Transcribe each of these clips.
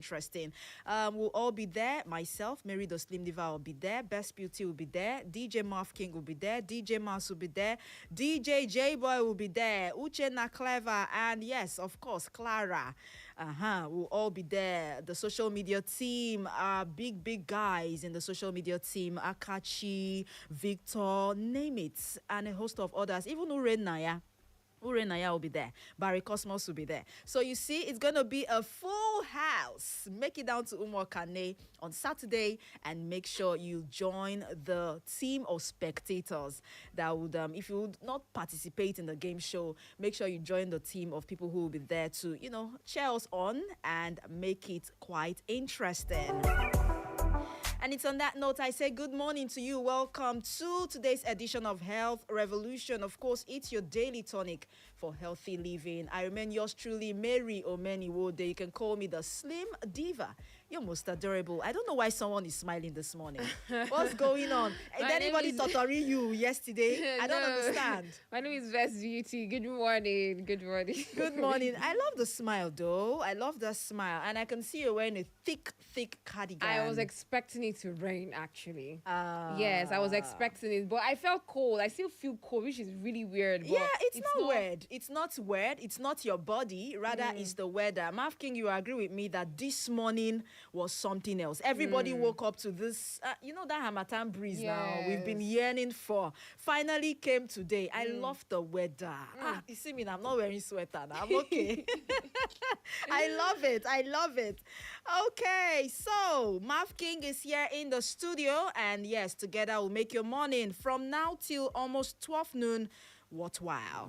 interesting. We'll all be there. Myself, Mary the Slim Diva will be there. Best Beauty will be there. DJ Marv King will be there. DJ Mas will be there. DJ J Boy will be there. Uchenna Clever, and yes, of course, Clara. We'll all be there. The social media team are big guys in the social media team. Akachi, Victor, name it, and a host of others. Even Uren Naya. Ure Naya will be there. Barry Cosmos will be there. So you see, it's going to be a full house. Make it down to Umo Kane on Saturday and make sure you join the team of spectators that would, if you would not participate in the game show, make sure you join the team of people who will be there to, cheer us on and make it quite interesting. And it's on that note, I say good morning to you. Welcome to today's edition of Health Revolution. Of course, it's your daily tonic for healthy living. I remain yours truly, Mary Omeniwode. You can call me the Slim Diva. You're most adorable. I don't know why someone is smiling this morning. What's going on? Did anybody torturing you yesterday? I don't understand. My name is Best Beauty. Good morning. Good morning. Good morning. I love the smile, though. I love the smile. And I can see you wearing a thick cardigan. I was expecting it to rain, actually. Yes, I was expecting it, but I felt cold. I still feel cold, which is really weird. But yeah, it's not weird. It's not weird. It's not your body. Rather, it's the weather. Marv King, you agree with me that this morning was something else. Everybody woke up to this, that Hamatan breeze now we've been yearning for. Finally came today. I love the weather. You see me, I'm not wearing sweater now. I'm okay. I love it. Okay, so Marv King is here in the studio, and yes, together we'll make your morning from now till almost 12 noon worthwhile.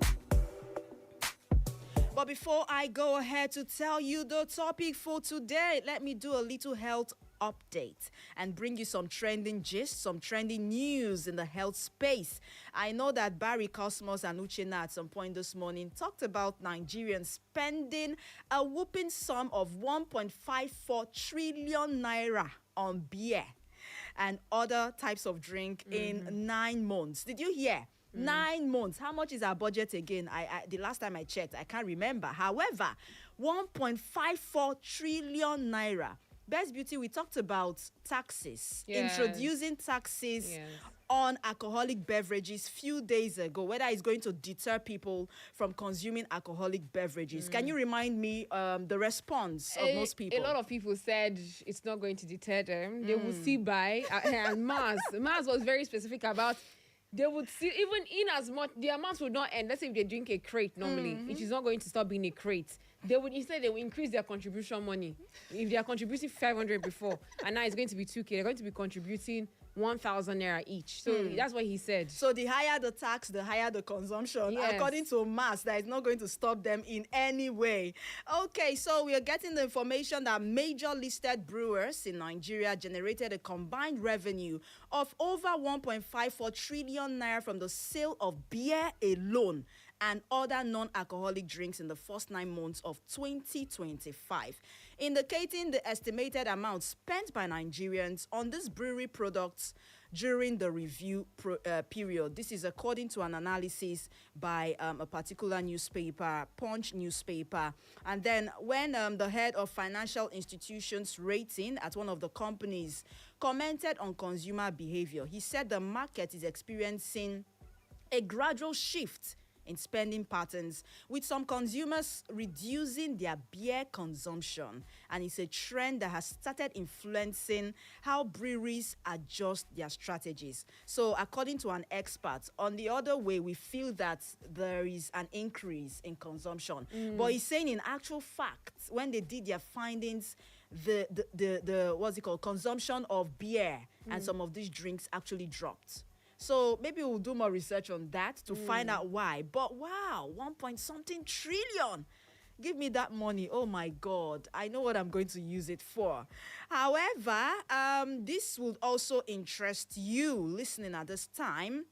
But before I go ahead to tell you the topic for today, let me do a little health update and bring you some trending gist, some trending news in the health space. I know that Barry Cosmos and Uchenna at some point this morning talked about Nigerians spending a whooping sum of 1.54 trillion naira on beer and other types of drink in 9 months. Did you hear? 9 months. How much is our budget again? I the last time I checked, I can't remember. However, 1.54 trillion naira. Best Beauty, we talked about taxes, introducing taxes on alcoholic beverages few days ago, whether it's going to deter people from consuming alcoholic beverages. Can you remind me the response of most people? A lot of people said it's not going to deter them. They will see by, and Mars was very specific about they would see, even in as much, the amount would not end. Let's say if they drink a crate normally, it is not going to stop being a crate. They would increase their contribution money. If they are contributing 500 before, and now it's going to be 2K, they're going to be contributing 1,000 naira each. So that's what he said. So the higher the tax, the higher the consumption. Yes. According to Mass, that is not going to stop them in any way. Okay, so we are getting the information that major listed brewers in Nigeria generated a combined revenue of over 1.54 trillion naira from the sale of beer alone and other non-alcoholic drinks in the first 9 months of 2025, indicating the estimated amount spent by Nigerians on these brewery products during the review period. This is according to an analysis by a particular newspaper, Punch newspaper. And then when the head of financial institutions rating at one of the companies commented on consumer behavior, he said the market is experiencing a gradual shift in spending patterns, with some consumers reducing their beer consumption. And it's a trend that has started influencing how breweries adjust their strategies. So according to an expert, on the other way, we feel that there is an increase in consumption. But he's saying in actual fact, when they did their findings, the what's it called, consumption of beer and some of these drinks actually dropped. So maybe we'll do more research on that to find out why. But wow, 1 point something trillion. Give me that money. Oh my God. I know what I'm going to use it for. However, this would also interest you listening at this time.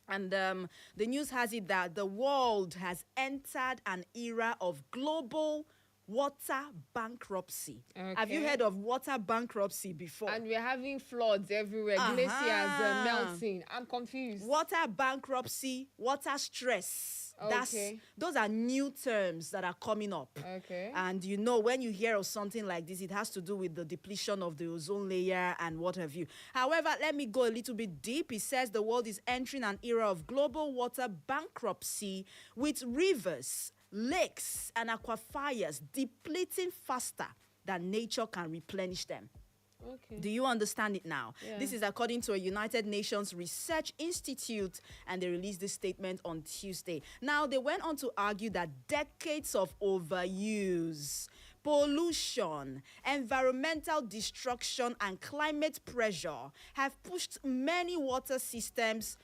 And the news has it that the world has entered an era of global water bankruptcy. Okay. Have you heard of water bankruptcy before? And we're having floods everywhere, glaciers melting. I'm confused. Water bankruptcy, water stress. Okay. Those are new terms that are coming up. Okay. And you know, when you hear of something like this, it has to do with the depletion of the ozone layer and what have you. However, let me go a little bit deep. It says the world is entering an era of global water bankruptcy, with rivers, lakes, and aquifers depleting faster than nature can replenish them. Okay. Do you understand it now? Yeah. This is according to a United Nations Research Institute, and they released this statement on Tuesday. Now, they went on to argue that decades of overuse, pollution, environmental destruction, and climate pressure have pushed many water systems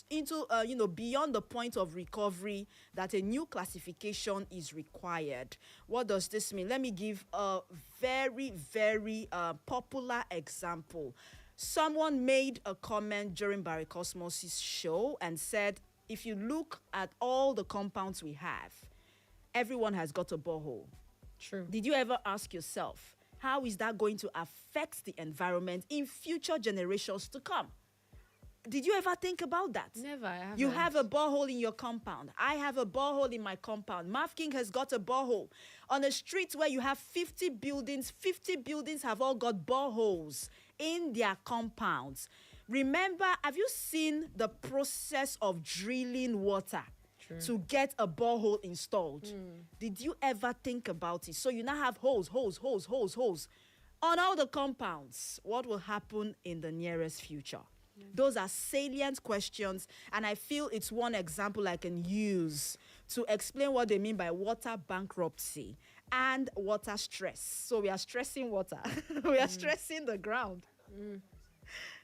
into, beyond the point of recovery, that a new classification is required. What does this mean? Let me give a very, very popular example. Someone made a comment during Barry Cosmos' show and said, if you look at all the compounds we have, everyone has got a borehole. True. Did you ever ask yourself, how is that going to affect the environment in future generations to come? Did you ever think about that? Never. I haven't. You have a borehole in your compound. I have a borehole in my compound. Marv King has got a borehole. On a street where you have 50 buildings have all got boreholes in their compounds. Remember, have you seen the process of drilling water to get a borehole installed? Did you ever think about it? So you now have holes on all the compounds. What will happen in the nearest future? Those are salient questions, and I feel it's one example I can use to explain what they mean by water bankruptcy and water stress. So we are stressing water. We are stressing the ground.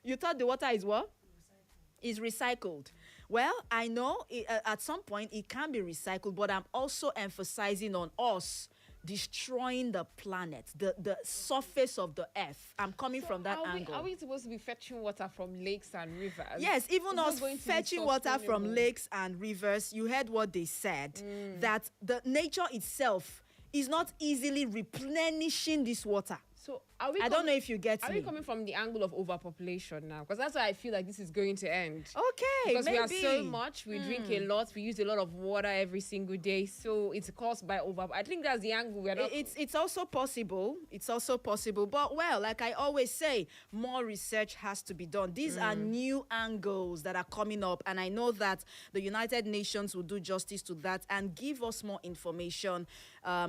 You thought the water is what? Is recycled. Well, I know at some point it can be recycled, but I'm also emphasizing on us destroying the planet, the surface of the earth. I'm coming from that angle. Are we supposed to be fetching water from lakes and rivers? Yes, even us fetching water from lakes and rivers. You heard what they said, that the nature itself is not easily replenishing this water. So I don't know if you get me. Are we coming from the angle of overpopulation now? Because that's why I feel like this is going to end. Okay, because maybe. we are so much, we drink a lot, we use a lot of water every single day, so it's caused by I think that's the angle we are not. It's also possible. It's also possible. But well, like I always say, more research has to be done. These are new angles that are coming up, and I know that the United Nations will do justice to that and give us more information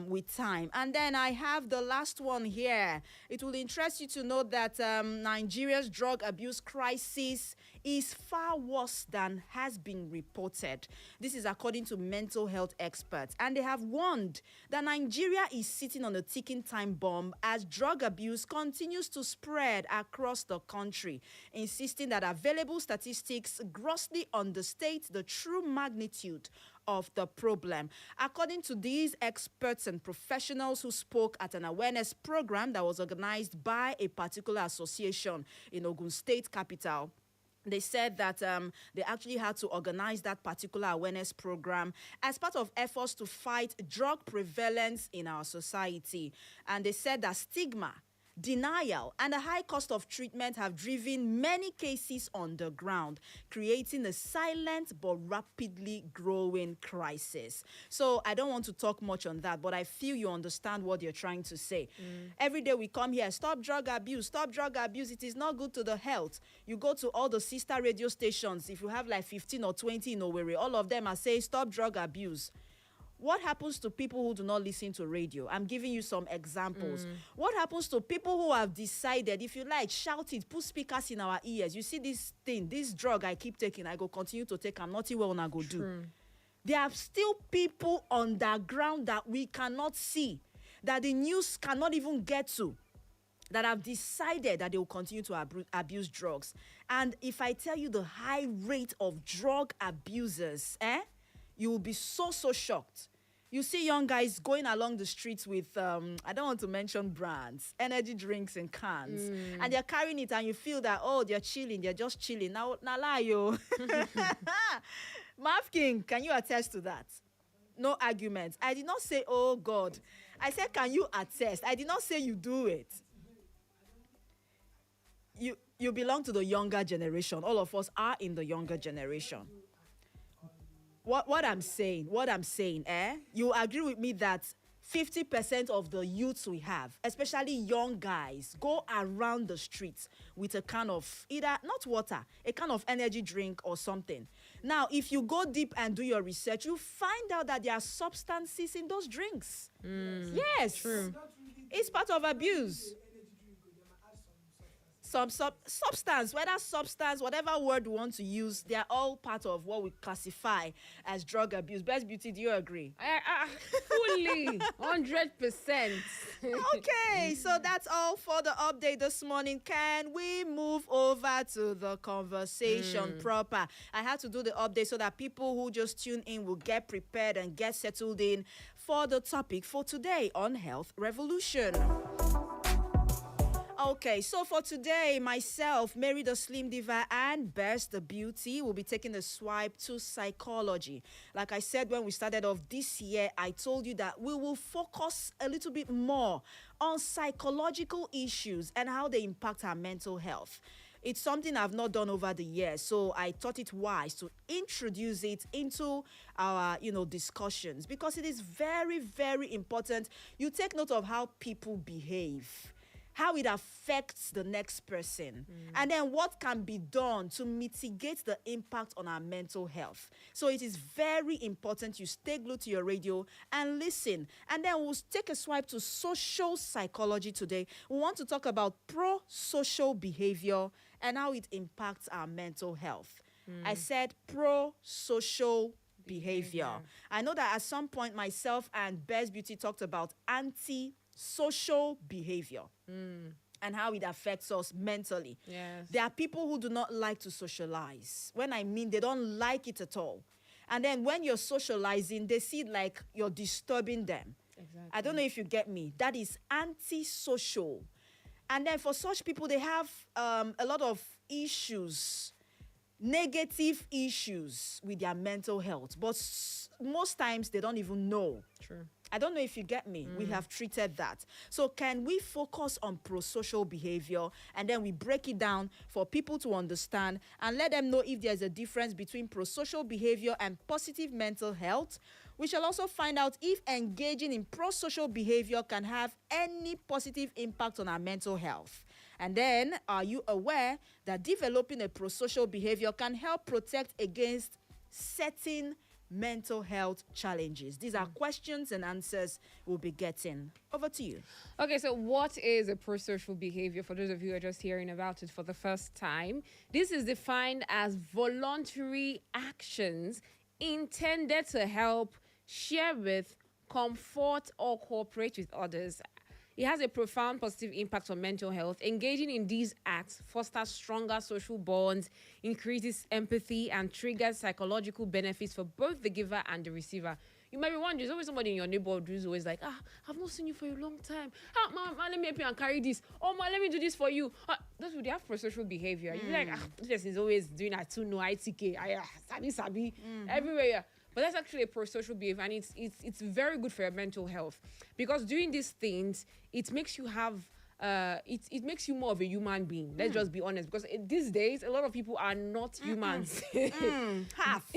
with time. And then I have the last one here. It will interest you to know that Nigeria's drug abuse crisis is far worse than has been reported. This is according to mental health experts. And they have warned that Nigeria is sitting on a ticking time bomb as drug abuse continues to spread across the country, insisting that available statistics grossly understate the true magnitude of the problem. According to these experts and professionals who spoke at an awareness program that was organized by a particular association in Ogun State capital, they said that they actually had to organize that particular awareness program as part of efforts to fight drug prevalence in our society. And they said that stigma, denial, and a high cost of treatment have driven many cases on the ground, creating a silent but rapidly growing crisis. So I don't want to talk much on that, but I feel you understand what you're trying to say. Every day we come here, stop drug abuse, stop drug abuse. It is not good to the health. You go to all the sister radio stations, if you have like 15 or 20 in Owerri, all of them are saying stop drug abuse. What happens to people who do not listen to radio? I'm giving you some examples. What happens to people who have decided, if you like, shout it, put speakers in our ears. You see this thing, this drug I keep taking, I go continue to take, I'm not well, I go do. There are still people underground that we cannot see, that the news cannot even get to, that have decided that they will continue to abuse drugs. And if I tell you the high rate of drug abusers, you will be so shocked. You see young guys going along the streets with, I don't want to mention brands, energy drinks in cans. And they're carrying it and you feel that, oh, they're chilling, they're just chilling. Now lie, yo. Marv King, can you attest to that? No arguments. I did not say, oh, God. I said, can you attest? I did not say you do it. You belong to the younger generation. All of us are in the younger generation. what I'm saying, you agree with me that 50% of the youths we have, especially young guys, go around the streets with a can of either not water, a kind of energy drink or something. Now, if you go deep and do your research, you find out that there are substances in those drinks. Yes, True. it's part of abuse. Some substance, whether substance, whatever word we want to use, they are all part of what we classify as drug abuse. Best Beauty, do you agree? Fully, 100%. Okay, so that's all for the update this morning. Can we move over to the conversation proper? I had to do the update so that people who just tune in will get prepared and get settled in for the topic for today on Health Revolution. Okay, so for today, myself, Mary the Slim Diva, and Best the Beauty will be taking a swipe to psychology. Like I said when we started off this year, I told you that we will focus a little bit more on psychological issues and how they impact our mental health. It's something I've not done over the years, so I thought it wise to introduce it into our, discussions, because it is very, very important. You take note of how people behave, how it affects the next person, and then what can be done to mitigate the impact on our mental health. So it is very important you stay glued to your radio and listen. And then we'll take a swipe to social psychology today. We want to talk about pro-social behavior and how it impacts our mental health. I said pro-social behavior. I know that at some point myself and Best Beauty talked about anti-social behavior and how it affects us mentally. Yes. There are people who do not like to socialize. When I mean they don't like it at all. And then when you're socializing, they see it like you're disturbing them. Exactly. I don't know if you get me. That is anti-social. And then for such people, they have a lot of issues, negative issues with their mental health. But most times they don't even know. True. I don't know if you get me. We have treated that. So can we focus on pro-social behavior, and then we break it down for people to understand and let them know if there's a difference between pro-social behavior and positive mental health? We shall also find out if engaging in pro-social behavior can have any positive impact on our mental health. And then, are you aware that developing a pro-social behavior can help protect against certain mental health challenges? These are questions and answers we'll be getting. Over to you. Okay, so what is a prosocial behavior for those of you who are just hearing about it for the first time? This is defined as voluntary actions intended to help, share with, comfort, or cooperate with others. It has a profound positive impact on mental health. Engaging in these acts fosters stronger social bonds, increases empathy, and triggers psychological benefits for both the giver and the receiver. You might be wondering, there's always somebody in your neighborhood who's always like, I've not seen you for a long time. Man, let me help you and carry this. Oh, man, let me do this for you. Those would have prosocial behavior. You'd be like, this person is always doing that too, no ITK, sabi, everywhere. But that's actually a prosocial behavior, and it's very good for your mental health, because doing these things, it makes you have it makes you more of a human being. Let's just be honest, because these days a lot of people are not humans. Half.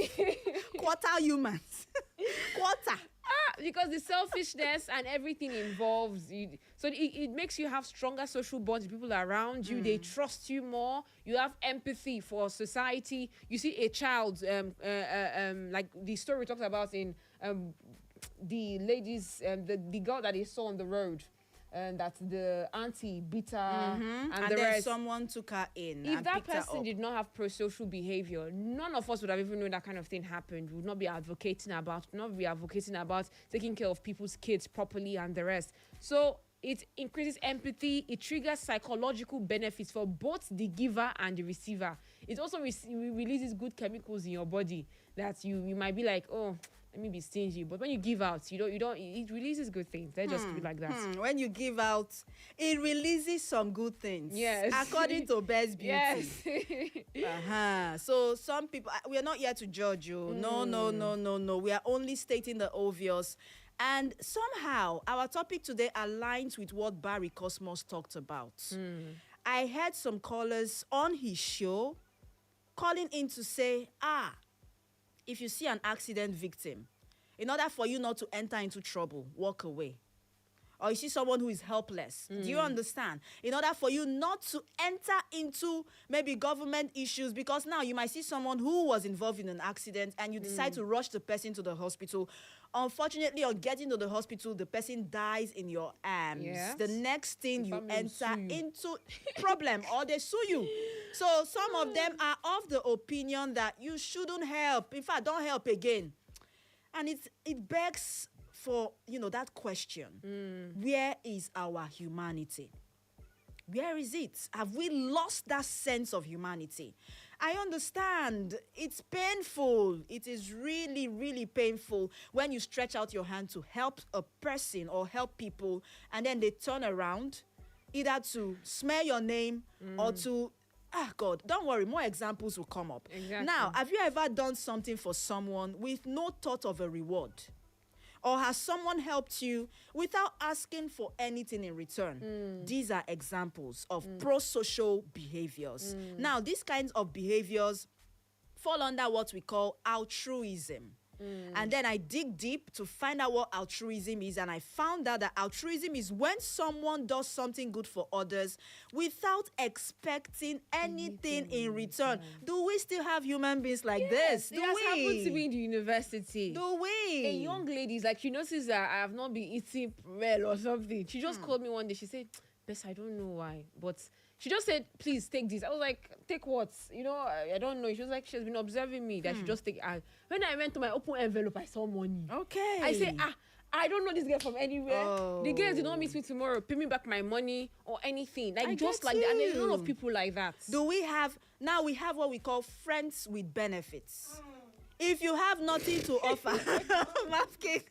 Quarter humans. Quarter. Because the selfishness and everything involves so it makes you have stronger social bonds with people around you. They trust you more. You have empathy for society. You see a child, like the story we talked about in the ladies, the girl that they saw on the road, and that the auntie beat her, and the then rest. someone took her in. If and that picked her person up. did not have prosocial behavior, none of us would have even known that kind of thing happened. We would not be advocating about, taking care of people's kids properly and the rest. So it increases empathy. It triggers psychological benefits for both the giver and the receiver. It also releases good chemicals in your body that you might be like, oh, let me be stingy. But when you give out, you don't. It releases good things. Let's just be like that. When you give out, it releases some good things. Yes. According to Best Beauty. Yes. So some people, we are not here to judge you. No. We are only stating the obvious. And somehow, our topic today aligns with what Barry Cosmos talked about. I heard some callers on his show calling in to say, if you see an accident victim, in order for you not to enter into trouble, walk away. Or you see someone who is helpless. Do you understand? In order for you not to enter into maybe government issues, because now you might see someone who was involved in an accident and you decide to rush the person to the hospital. Unfortunately, on getting to the hospital, the person dies in your arms. Yes. The next thing you family will enter sue you. into problem, or they sue you. So some of them are of the opinion that you shouldn't help. In fact, don't help again. And it begs for, that question. Where is our humanity? Where is it? Have we lost that sense of humanity? I understand. It's painful. It is really, really painful when you stretch out your hand to help a person or help people, and then they turn around either to smear your name or to, God, don't worry, more examples will come up. Exactly. Now, have you ever done something for someone with no thought of a reward? Or has someone helped you without asking for anything in return? These are examples of pro-social behaviors. Now, these kinds of behaviors fall under what we call altruism. And then I dig deep to find out what altruism is, and I found out that altruism is when someone does something good for others without expecting anything in return. Do we still have human beings like this? Do It has we? happened to me in the university. Do we? A young lady is like, she noticed that I have not been eating well or something. She just called me one day. She said, Bess, I don't know why, but she just said, please take this. I was like, take what? I don't know. She was like, she's been observing me that she just take. When I went to my open envelope, I saw money. Okay. I said, I don't know this girl from anywhere. Oh. The girls did not meet me tomorrow, pay me back my money or anything. Like, I just get like that. And there's a lot you. of people like that. Do we have, now we have what we call friends with benefits. If you have nothing to offer, Mafkin,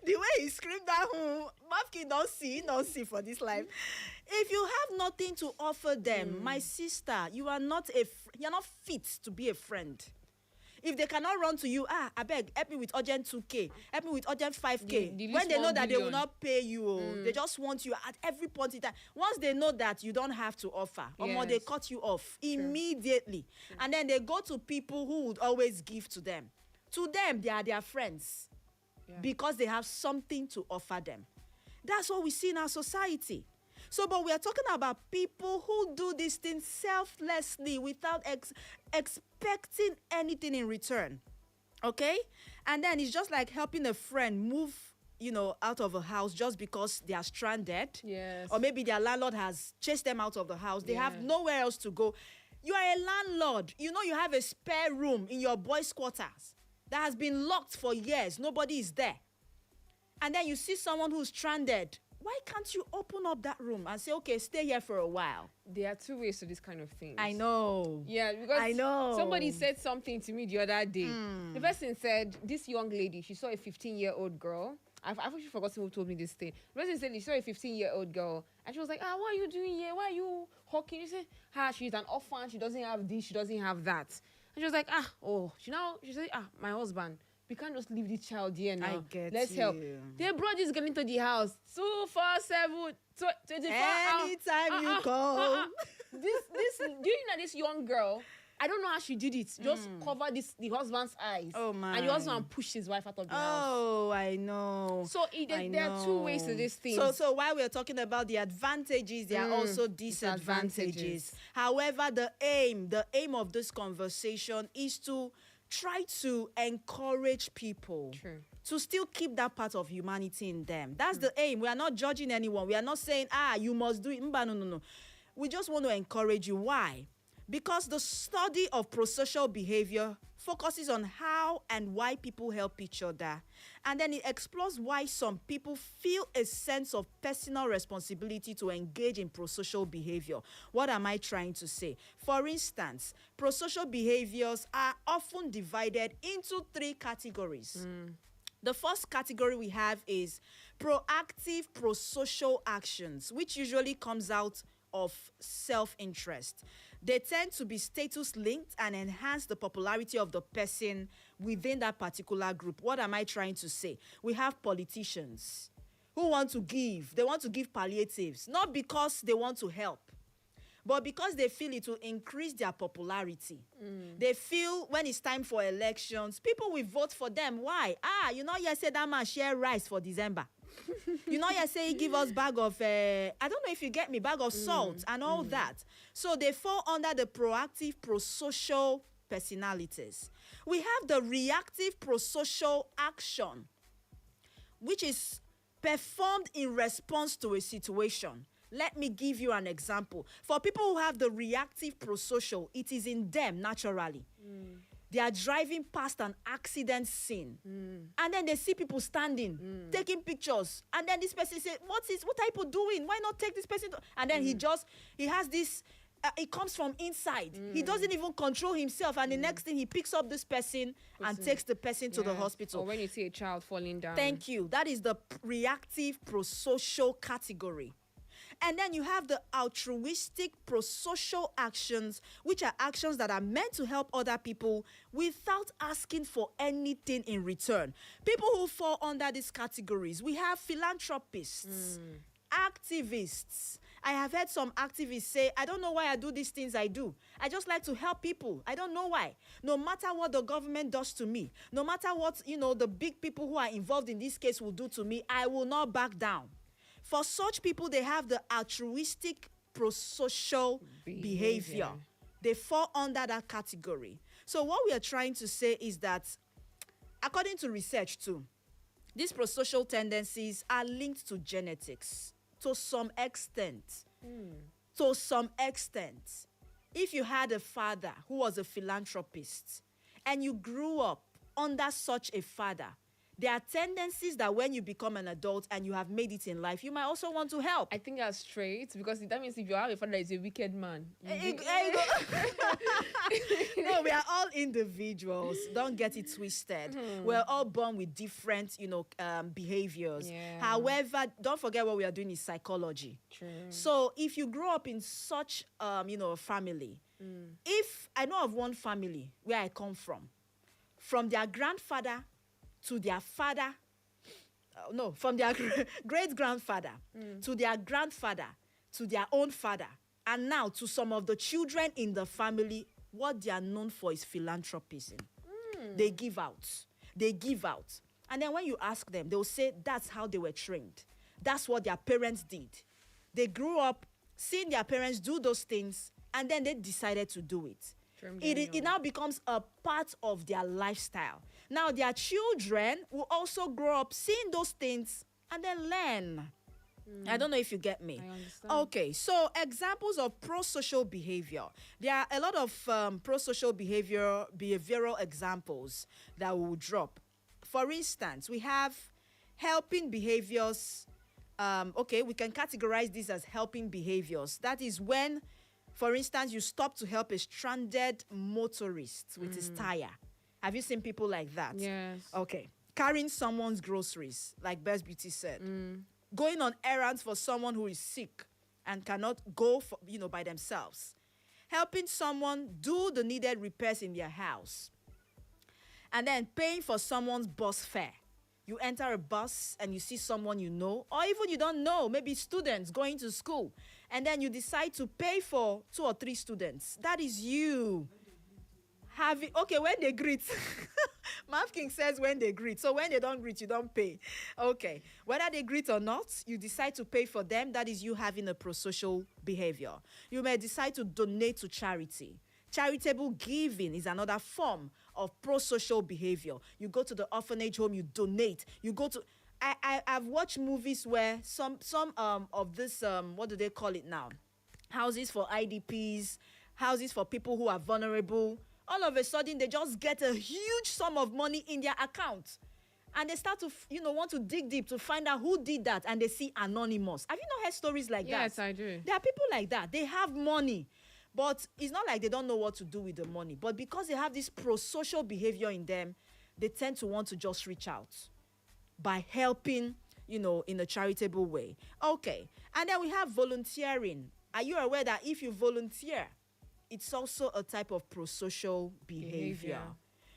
the way he screamed that, Mafkin don't see for this life. If you have nothing to offer them, my sister, you are not you're not fit to be a friend. If they cannot run to you, I beg, help me with urgent 2K, help me with urgent 5K. The When they least know 1 that they will billion. not pay you, they just want you at every point in time. Once they know that you don't have to offer, they Yes. cut you off immediately. And then they go to people who would always give to them. To them, they are their friends because they have something to offer them. That's what we see in our society. So, but we are talking about people who do these things selflessly without expecting anything in return. Okay? And then it's just like helping a friend move, out of a house just because they are stranded. Yes. Or maybe their landlord has chased them out of the house. They have Yeah. nowhere else to go. You are a landlord. You have a spare room in your boys' quarters that has been locked for years. Nobody is there. And then you see someone who's stranded. Why can't you open up that room and say, okay, stay here for a while? There are two ways to this kind of thing. I know. Yeah, because I know. somebody said something to me the other day. The person said, this young lady, she saw a 15-year-old girl. I've actually forgotten who told me this thing. The person said she saw a 15-year-old girl, and she was like, what are you doing here? Why are you hawking? She said, she's an orphan. She doesn't have this. She doesn't have that. And she was like, she said, my husband. We can't just leave this child here now. I get Let's help. you. They brought this girl into the house 24/7, 24 hours. Anytime you call. Do you know that this young girl, I don't know how she did it, just cover the husband's eyes. Oh, my. And the husband pushed his wife out of the house. Oh, I know. So there are two ways to this thing. So while we're talking about the advantages, there are also disadvantages. Disadvantages. However, the aim of this conversation is to try to encourage people True. to still keep that part of humanity in them. That's the aim. We are not judging anyone. We are not saying, you must do it. No. We just want to encourage you. Why? Because the study of prosocial behavior focuses on how and why people help each other. And then it explores why some people feel a sense of personal responsibility to engage in prosocial behavior. What am I trying to say? For instance, prosocial behaviors are often divided into 3 categories. The first category we have is proactive prosocial actions, which usually comes out of self-interest. They tend to be status-linked and enhance the popularity of the person within that particular group. What am I trying to say? We have politicians who want to give. They want to give palliatives, not because they want to help, But because they feel it will increase their popularity, they feel when it's time for elections, people will vote for them. Why? You know, you say that man share rice for December. You know, you say he give us bag of, I don't know if you get me, bag of salt and all that. So they fall under the proactive, prosocial personalities. We have the reactive, prosocial action, which is performed in response to a situation. Let me give you an example. For people who have the reactive prosocial, it is in them naturally. They are driving past an accident scene. And then they see people standing, taking pictures. And then this person says, what are people doing? Why not take this person? And then he has this, it comes from inside. He doesn't even control himself. And the next thing, he picks up this person and takes the person to the hospital. Or when you see a child falling down. Thank you. That is the reactive prosocial category. And then you have the altruistic prosocial actions, which are actions that are meant to help other people without asking for anything in return. People who fall under these categories, we have philanthropists, activists. I have heard some activists say, I don't know why I do these things I do. I just like to help people. I don't know why. No matter what the government does to me, no matter what, the big people who are involved in this case will do to me, I will not back down. For such people, they have the altruistic prosocial behavior. They fall under that category. So what we are trying to say is that, according to research too, these prosocial tendencies are linked to genetics to some extent. To some extent. If you had a father who was a philanthropist and you grew up under such a father, there are tendencies that when you become an adult and you have made it in life, you might also want to help. I think that's straight, because that means if you have a father that is a wicked man. No, we are all individuals. Don't get it twisted. We're all born with different, behaviors. Yeah. However, don't forget what we are doing is psychology. True. So if you grow up in such, a family, if I know of one family where I come from their grandfather to their father, from their great-grandfather to their grandfather, to their own father, and now to some of the children in the family, what they are known for is philanthropism. They give out. They give out. And then when you ask them, they'll say that's how they were trained. That's what their parents did. They grew up seeing their parents do those things, and then they decided to do it. It now becomes a part of their lifestyle. Now, their children will also grow up seeing those things and then learn. I don't know if you get me. I understand. Okay, so examples of prosocial behavior. There are a lot of prosocial behavioral examples that we will drop. For instance, we have helping behaviors. We can categorize this as helping behaviors. That is when, for instance, you stop to help a stranded motorist with his tire. Have you seen people like that? Yes. Okay. Carrying someone's groceries, like Best Beauty said. Going on errands for someone who is sick and cannot go by themselves. Helping someone do the needed repairs in their house. And then paying for someone's bus fare. You enter a bus and you see someone you know, or even you don't know, maybe students going to school, and then you decide to pay for 2 or 3 students. That is you. When they greet. Marv King says when they greet. So when they don't greet, you don't pay. Okay. Whether they greet or not, you decide to pay for them. That is you having a prosocial behavior. You may decide to donate to charity. Charitable giving is another form of prosocial behavior. You go to the orphanage home, you donate. You go to... I've watched movies where some of this, what do they call it now? Houses for IDPs, houses for people who are vulnerable. All of a sudden, they just get a huge sum of money in their account. And they start to, want to dig deep to find out who did that. And they see anonymous. Have you not heard stories like that? Yes, I do. There are people like that. They have money. But it's not like they don't know what to do with the money. But because they have this prosocial behavior in them, they tend to want to just reach out by helping, in a charitable way. Okay. And then we have volunteering. Are you aware that if you volunteer, it's also a type of prosocial behavior?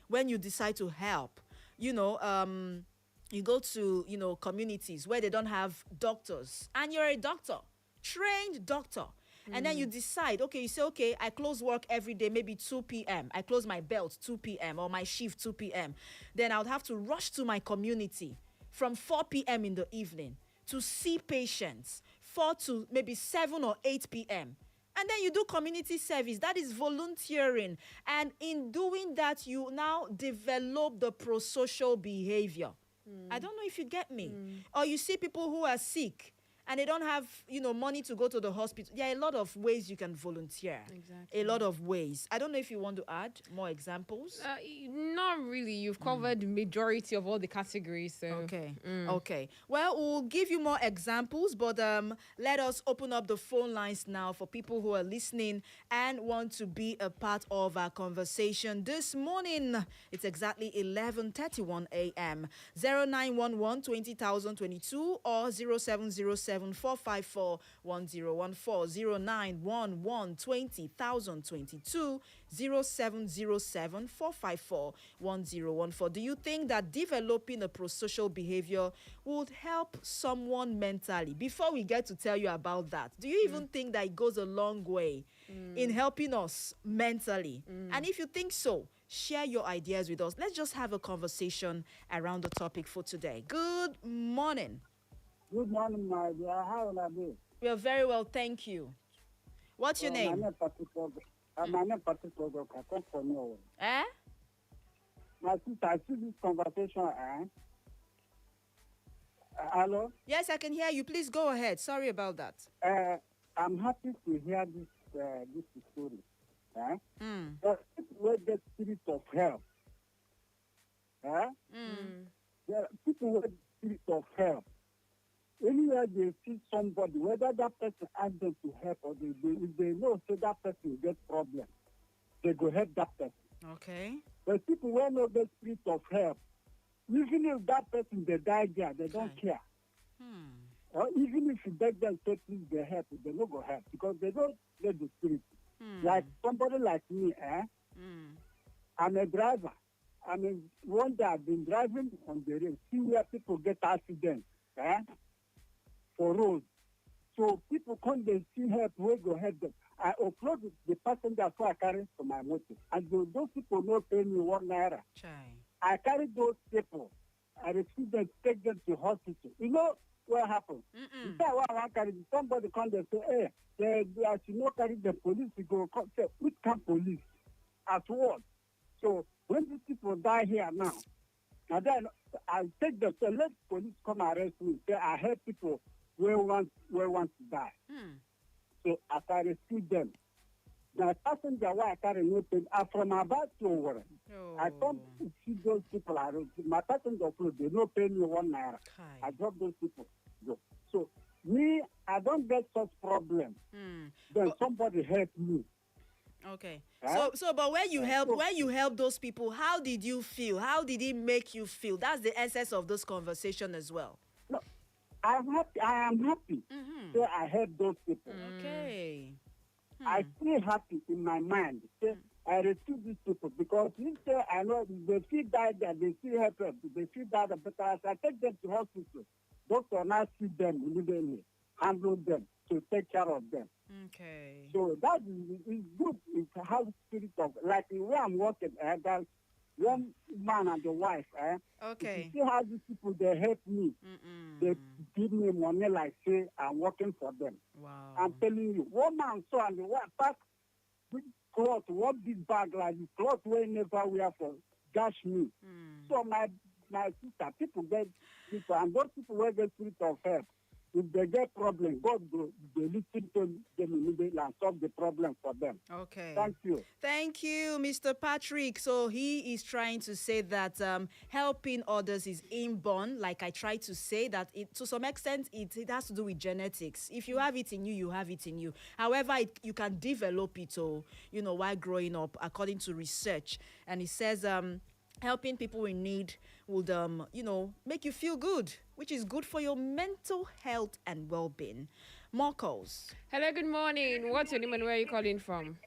When you decide to help, you go to, communities where they don't have doctors, and you're a doctor, trained doctor, And then you decide, okay, you say, okay, I close work every day, maybe 2 p.m. I close my belt 2 p.m. or my shift 2 p.m. Then I would have to rush to my community from 4 p.m. in the evening to see patients, 4 to maybe 7 or 8 p.m. And then you do community service. That is volunteering. And in doing that, you now develop the prosocial behavior. I don't know if you get me. Or you see people who are sick and they don't have, money to go to the hospital. There are a lot of ways you can volunteer. Exactly. A lot of ways. I don't know if you want to add more examples. Not really. You've covered the majority of all the categories. So. Okay. Okay. Well, we'll give you more examples, but let us open up the phone lines now for people who are listening and want to be a part of our conversation this morning. It's exactly 11:31 a.m. 0911 20,022 or 0707 454 1014 0911 20,022 0707 454 1014. Do you think that developing a prosocial behavior would help someone mentally? Before we get to tell you about that, do you even think that it goes a long way in helping us mentally? And if you think so, share your ideas with us. Let's just have a conversation around the topic for today. Good morning. Good morning, my dear. How are you? We are very well, thank you. What's your My name? name is Patrick Ogo. I come from Norway. Eh? My sister, I see this conversation. Hello? Yes, I can hear you. Please go ahead. Sorry about that. I'm happy to hear this story. Mm. The people with the spirit of help. There are people with the spirit of help. Anywhere they see somebody, whether that person asks them to help or if they know so that person will get problem, they go help that person. Okay. But people who know the spirit of help, even if that person they die there, they don't care. Or even if you beg them to please they help, they don't go help because they don't get the spirit. Like somebody like me, I'm a driver. I mean, one day I've been driving on the road, see where people get accidents, for roads. So people come, they see help, we go help them. I offload the passenger so I carry to my motor. And those people not pay me 1 naira. Chai. I carry those people. I receive them, take them to hospital. You know what happened? Instead of I carry, somebody come and say, hey, I should not carry the police. We go come, say, which kind police? At what? So when these people die here now, and then I take them, say, let police come arrest me. Say, I help people where want to die. So as I rescue them, the passenger why I carry no pain are from about to over. I come to see those people. My passenger flow, they no pay me 1 naira. Kai. I drop those people. Go. So me, I don't get such problem. Then somebody help me. Okay. Huh? So but when you help those people, how did you feel? How did it make you feel? That's the essence of this conversation as well. No, I'm happy. I am happy. So I help those people. Okay. I feel happy in my mind. Say, I receive these people because you say I know they feel died there, they feel help them, they feel died, but as I take them to hospital, doctor now see them immediately, handle them to take care of them. Okay. So that is good. It has spirit of like where I'm working. There's one man and the wife. Okay. You see how these people they help me. They give me money like say I'm working for them. Wow. I'm telling you, one man saw and the wife pack big cloth, one big bag like this cloth we never wear for gash me. So my sister, people get people and those people where get spirit of help. If they get problem, God go they listen to them immediately and solve the problem for them. Okay. Thank you. Thank you, Mr. Patrick. So he is trying to say that helping others is inborn. Like I try to say that to some extent it has to do with genetics. If you have it in you, you have it in you. However, you can develop it, while growing up, according to research. And it says helping people in need would make you feel good, which is good for your mental health and well-being. More calls. Hello, good morning. What's your name and where are you calling from?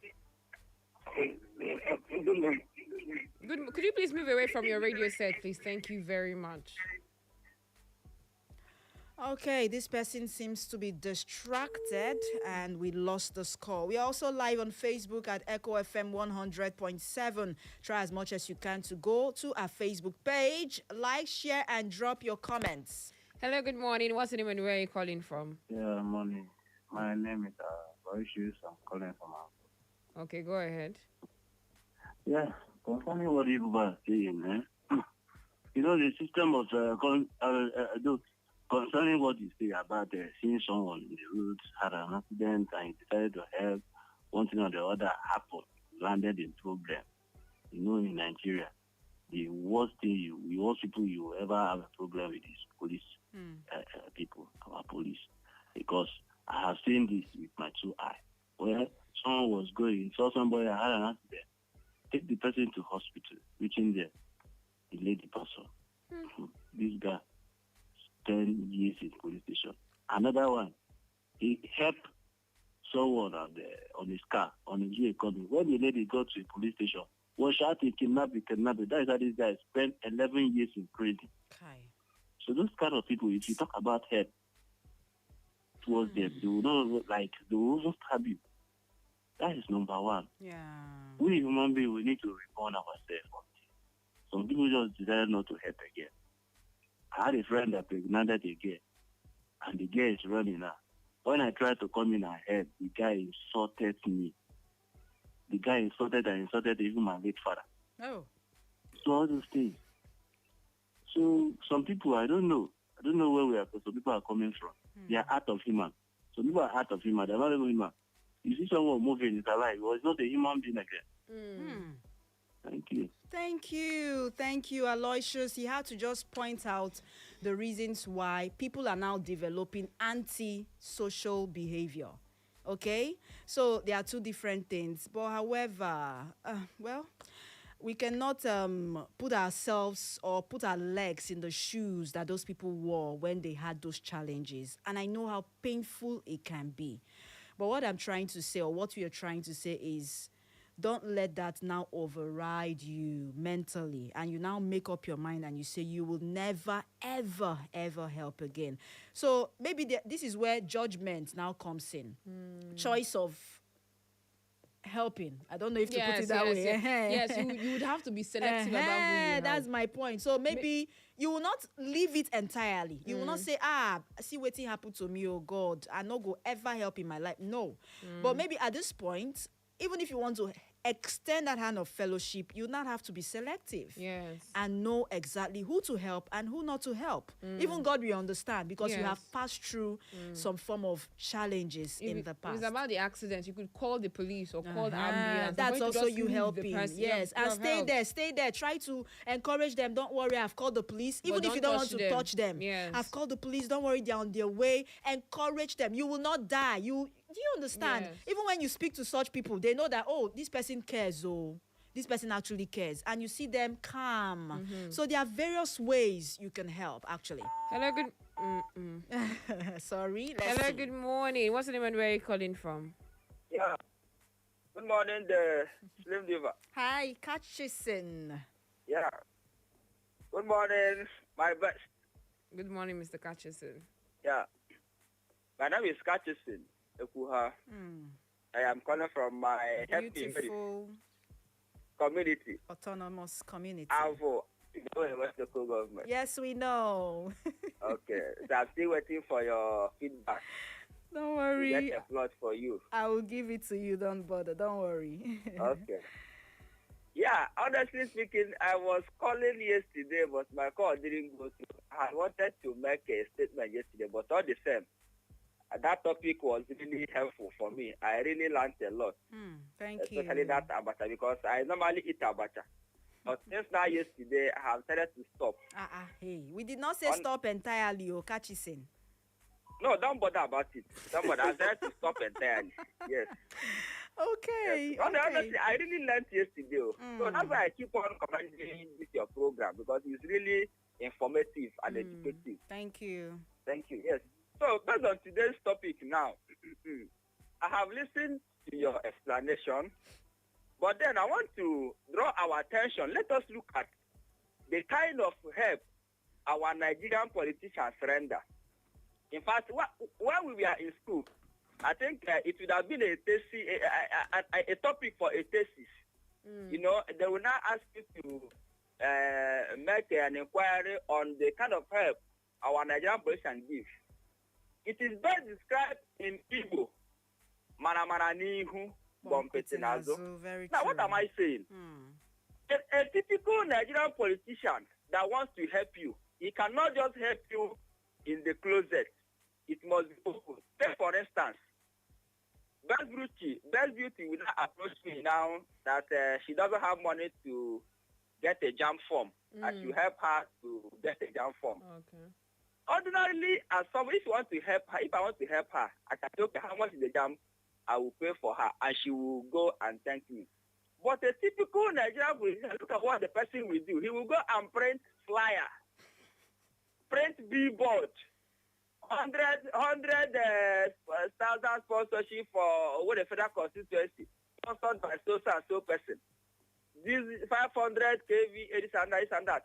Could you please move away from your radio set, please? Thank you very much. Okay, this person seems to be distracted and we lost the score. We are also live on Facebook at Echo FM 100.7. Try as much as you can to go to our Facebook page, like, share, and drop your comments. Hello, good morning. What's the name and where are you calling from? Yeah, morning. My name is Mauritius. I'm calling from Okay, go ahead. Yeah, concerning what you were saying, you know, the system of concerning what you say about seeing someone in the road had an accident and you decided to help, one thing or the other happened, landed in problem. You know, in Nigeria, the worst people you will ever have a problem with is police people, our police, because I have seen this with my two eyes, where someone was going, saw somebody had an accident, take the person to hospital, reaching there, he laid the person. This guy, 10 years in police station. Another one, he helped someone on his car, on his way coming. When the lady got to the police station, was shouting, kidnapping. That is how this guy spent 11 years in prison. Okay. So those kind of people, if you talk about help towards them, they will not, they will also stab you. That is number one. Yeah. We human beings, we need to reborn ourselves. Some people just decided not to help again. I had a friend that pregnanted a girl, and the girl is running now. When I tried to come in and help, the guy insulted me. The guy insulted even my late father. Oh. So all those things. So some people, I don't know where we are, but some people are coming from. They are out of human. Some people are out of human. They're not even human. You see someone moving, it's alive. Well, it's not a human being again. Thank you. Thank you, Aloysius. He had to just point out the reasons why people are now developing anti-social behavior. Okay? So there are two different things. But however, we cannot put ourselves or put our legs in the shoes that those people wore when they had those challenges. And I know how painful it can be. But what I'm trying to say, or what we are trying to say is, don't let that now override you mentally, and you now make up your mind and you say you will never, ever, ever help again. So maybe this is where judgment now comes in. Choice of helping. I don't know if to put it that way. Yes, you would have to be selective about who you help. That's my point. So maybe you will not leave it entirely. You will not say, see what happened to me, oh God, I no go ever help in my life. No. But maybe at this point, even if you want to extend that hand of fellowship, you not have to be selective. Yes. And know exactly who to help and who not to help. Even God will understand, because you have passed through some form of challenges in the past. If it's about the accident, you could call the police or call the ambulance. That's also you helping. Yes. And stay there. Try to encourage them. Don't worry, I've called the police. Even if you don't want to touch them. Yes. I've called the police. Don't worry, they're on their way. Encourage them. You will not die. Do you understand? Yes. Even when you speak to such people, they know that, oh, this person cares, oh, this person actually cares. And you see them calm. So there are various ways you can help, actually. Hello, good... Sorry. Hello, good morning. What's the name and where are you calling from? Yeah. Good morning, the Slim Diva. Hi, Catchison. Yeah. Good morning, my best. Good morning, Mr. Catchison. Yeah. My name is Catchison Ekuha. I am calling from my Beautiful community. Autonomous community. Avo, in the West Local Government. Yes, we know. Okay. So I'm still waiting for your feedback. Don't worry. Get a plot for you. I will give it to you. Don't bother. Don't worry. Okay. Yeah, honestly speaking, I was calling yesterday, but my call didn't go through. I wanted to make a statement yesterday, but all the same, that topic was really helpful for me. I really learned a lot. Thank you. Especially that abacha, because I normally eat abacha. But since now yesterday, I have started to stop. Hey, we did not say stop entirely, oh, Catchison. No, don't bother about it. Don't bother. I started to stop entirely. Yes. Okay. Yes. Honestly, I really learned yesterday. So that's why I keep on commenting this your program, because it's really informative and educative. Thank you. Thank you. Yes. So based on today's topic now, I have listened to your explanation, but then I want to draw our attention. Let us look at the kind of help our Nigerian politicians render. In fact, when we were in school, I think it would have been a thesis, a topic for a thesis. You know, they will now ask you to make an inquiry on the kind of help our Nigerian police can give. It is best described in Igbo. Manamanihu Bompetinazo. Now, what am I saying? A typical Nigerian politician that wants to help you, he cannot just help you in the closet. It must be open. Take for instance, Best Beauty will not approach me now that she doesn't have money to get a jam form. I should help her to get a jam form. Okay. Ordinarily, as someone, if you want to help her, if I want to help her, I can say, okay, how much is the jam? I will pay for her, and she will go and thank me. But a typical Nigerian politician, look at what the person will do. He will go and print flyer, print billboard, 100,000 sponsorship for what the federal constituency, sponsored by so and so person. This 500 kV, 80 and that.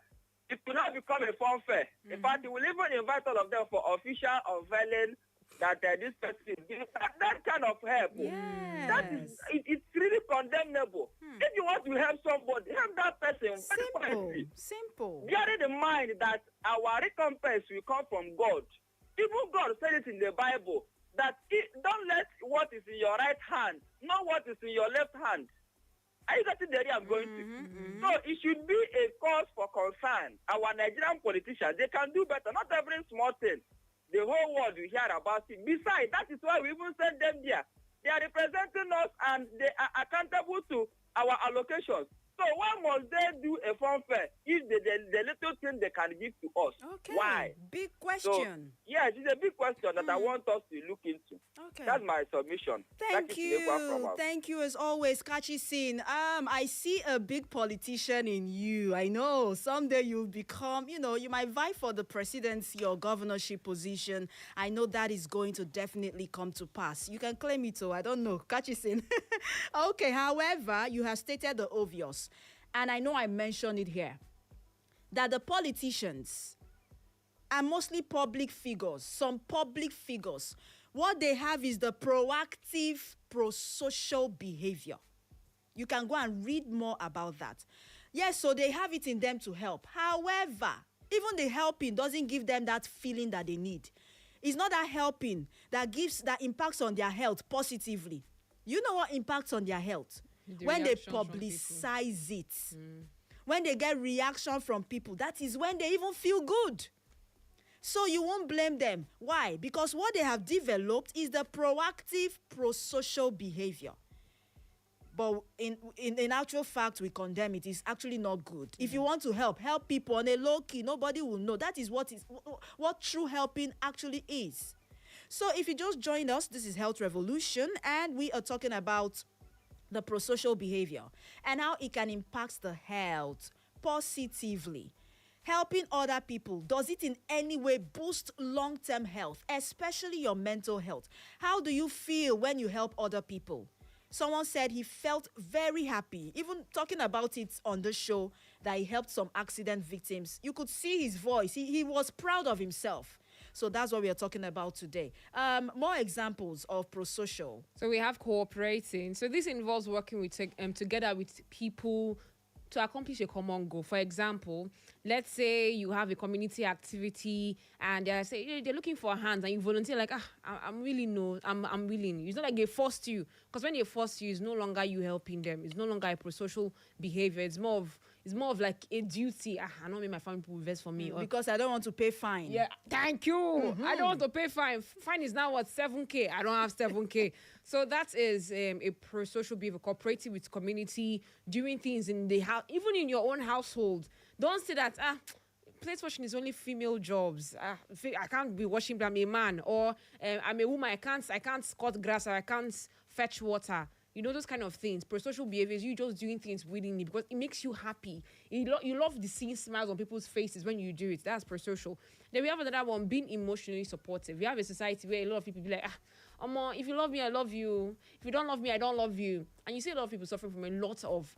It will not become a fun fair. In fact, it will even invite all of them for official unveiling that this person is giving that kind of help. Yes. That is, it's really condemnable. If you want to help somebody, help that person. Simple. Bearing in mind that our recompense will come from God. Even God said it in the Bible that don't let what is in your right hand know what is in your left hand. Are you getting the area I'm going to? So it should be a cause for concern. Our Nigerian politicians, they can do better. Not every small thing. The whole world will hear about it. Besides, that is why we even send them there. They are representing us and they are accountable to our allocations. So why must they do a fun fair if the little thing they can give to us? Okay. Why? Big question. So, yes, it's a big question that I want us to look into. Okay. That's my submission. Thank you. Thank you as always, Kachi-sin. I see a big politician in you. I know someday you'll become, you might vie for the presidency or governorship position. I know that is going to definitely come to pass. You can claim it, I don't know. Kachi-sin. Okay, however, you have stated the obvious. And I know I mentioned it here, that the politicians are mostly public figures, some public figures. What they have is the proactive pro-social behavior. You can go and read more about that. Yes, so they have it in them to help. However, even the helping doesn't give them that feeling that they need. It's not that helping that impacts on their health positively. You know what impacts on their health? When they publicize it, when they get reaction from people, that is when they even feel good. So you won't blame them. Why? Because what they have developed is the proactive pro-social behavior. But in actual fact, we condemn it. It's actually not good. If you want to help people on a low key, nobody will know. That is what true helping actually is. So if you just joined us, this is Health Revolution, and we are talking about the pro-social behavior and how it can impact the health positively. Helping other people, does it in any way boost long-term health, especially your mental health? How do you feel when you help other people? Someone said he felt very happy, even talking about it on the show, that he helped some accident victims. You could see his voice. He was proud of himself. So that's what we are talking about today. More examples of pro-social. So we have cooperating. So this involves working with together with people to accomplish a common goal. For example, let's say you have a community activity and they're looking for hands and you volunteer like, I'm willing. It's not like they forced you, because when they force you, it's no longer you helping them. It's no longer a pro-social behavior. It's more of like a duty. I don't make my family people invest for me. Because I don't want to pay fine. Yeah, thank you. I don't want to pay fine. Fine is now what, 7K? I don't have 7K. So that is a pro-social behavior, cooperating with community, doing things in the house, even in your own household. Don't say that, plate washing is only female jobs. I can't be washing, I'm a man. Or I'm a woman, I can't cut grass, or I can't fetch water. You know, those kind of things. Pro-social behaviors, you just doing things willingly because it makes you happy. You love the seeing smiles on people's faces when you do it. That's pro-social. Then we have another one, being emotionally supportive. We have a society where a lot of people be like, if you love me, I love you. If you don't love me, I don't love you. And you see a lot of people suffering from a lot of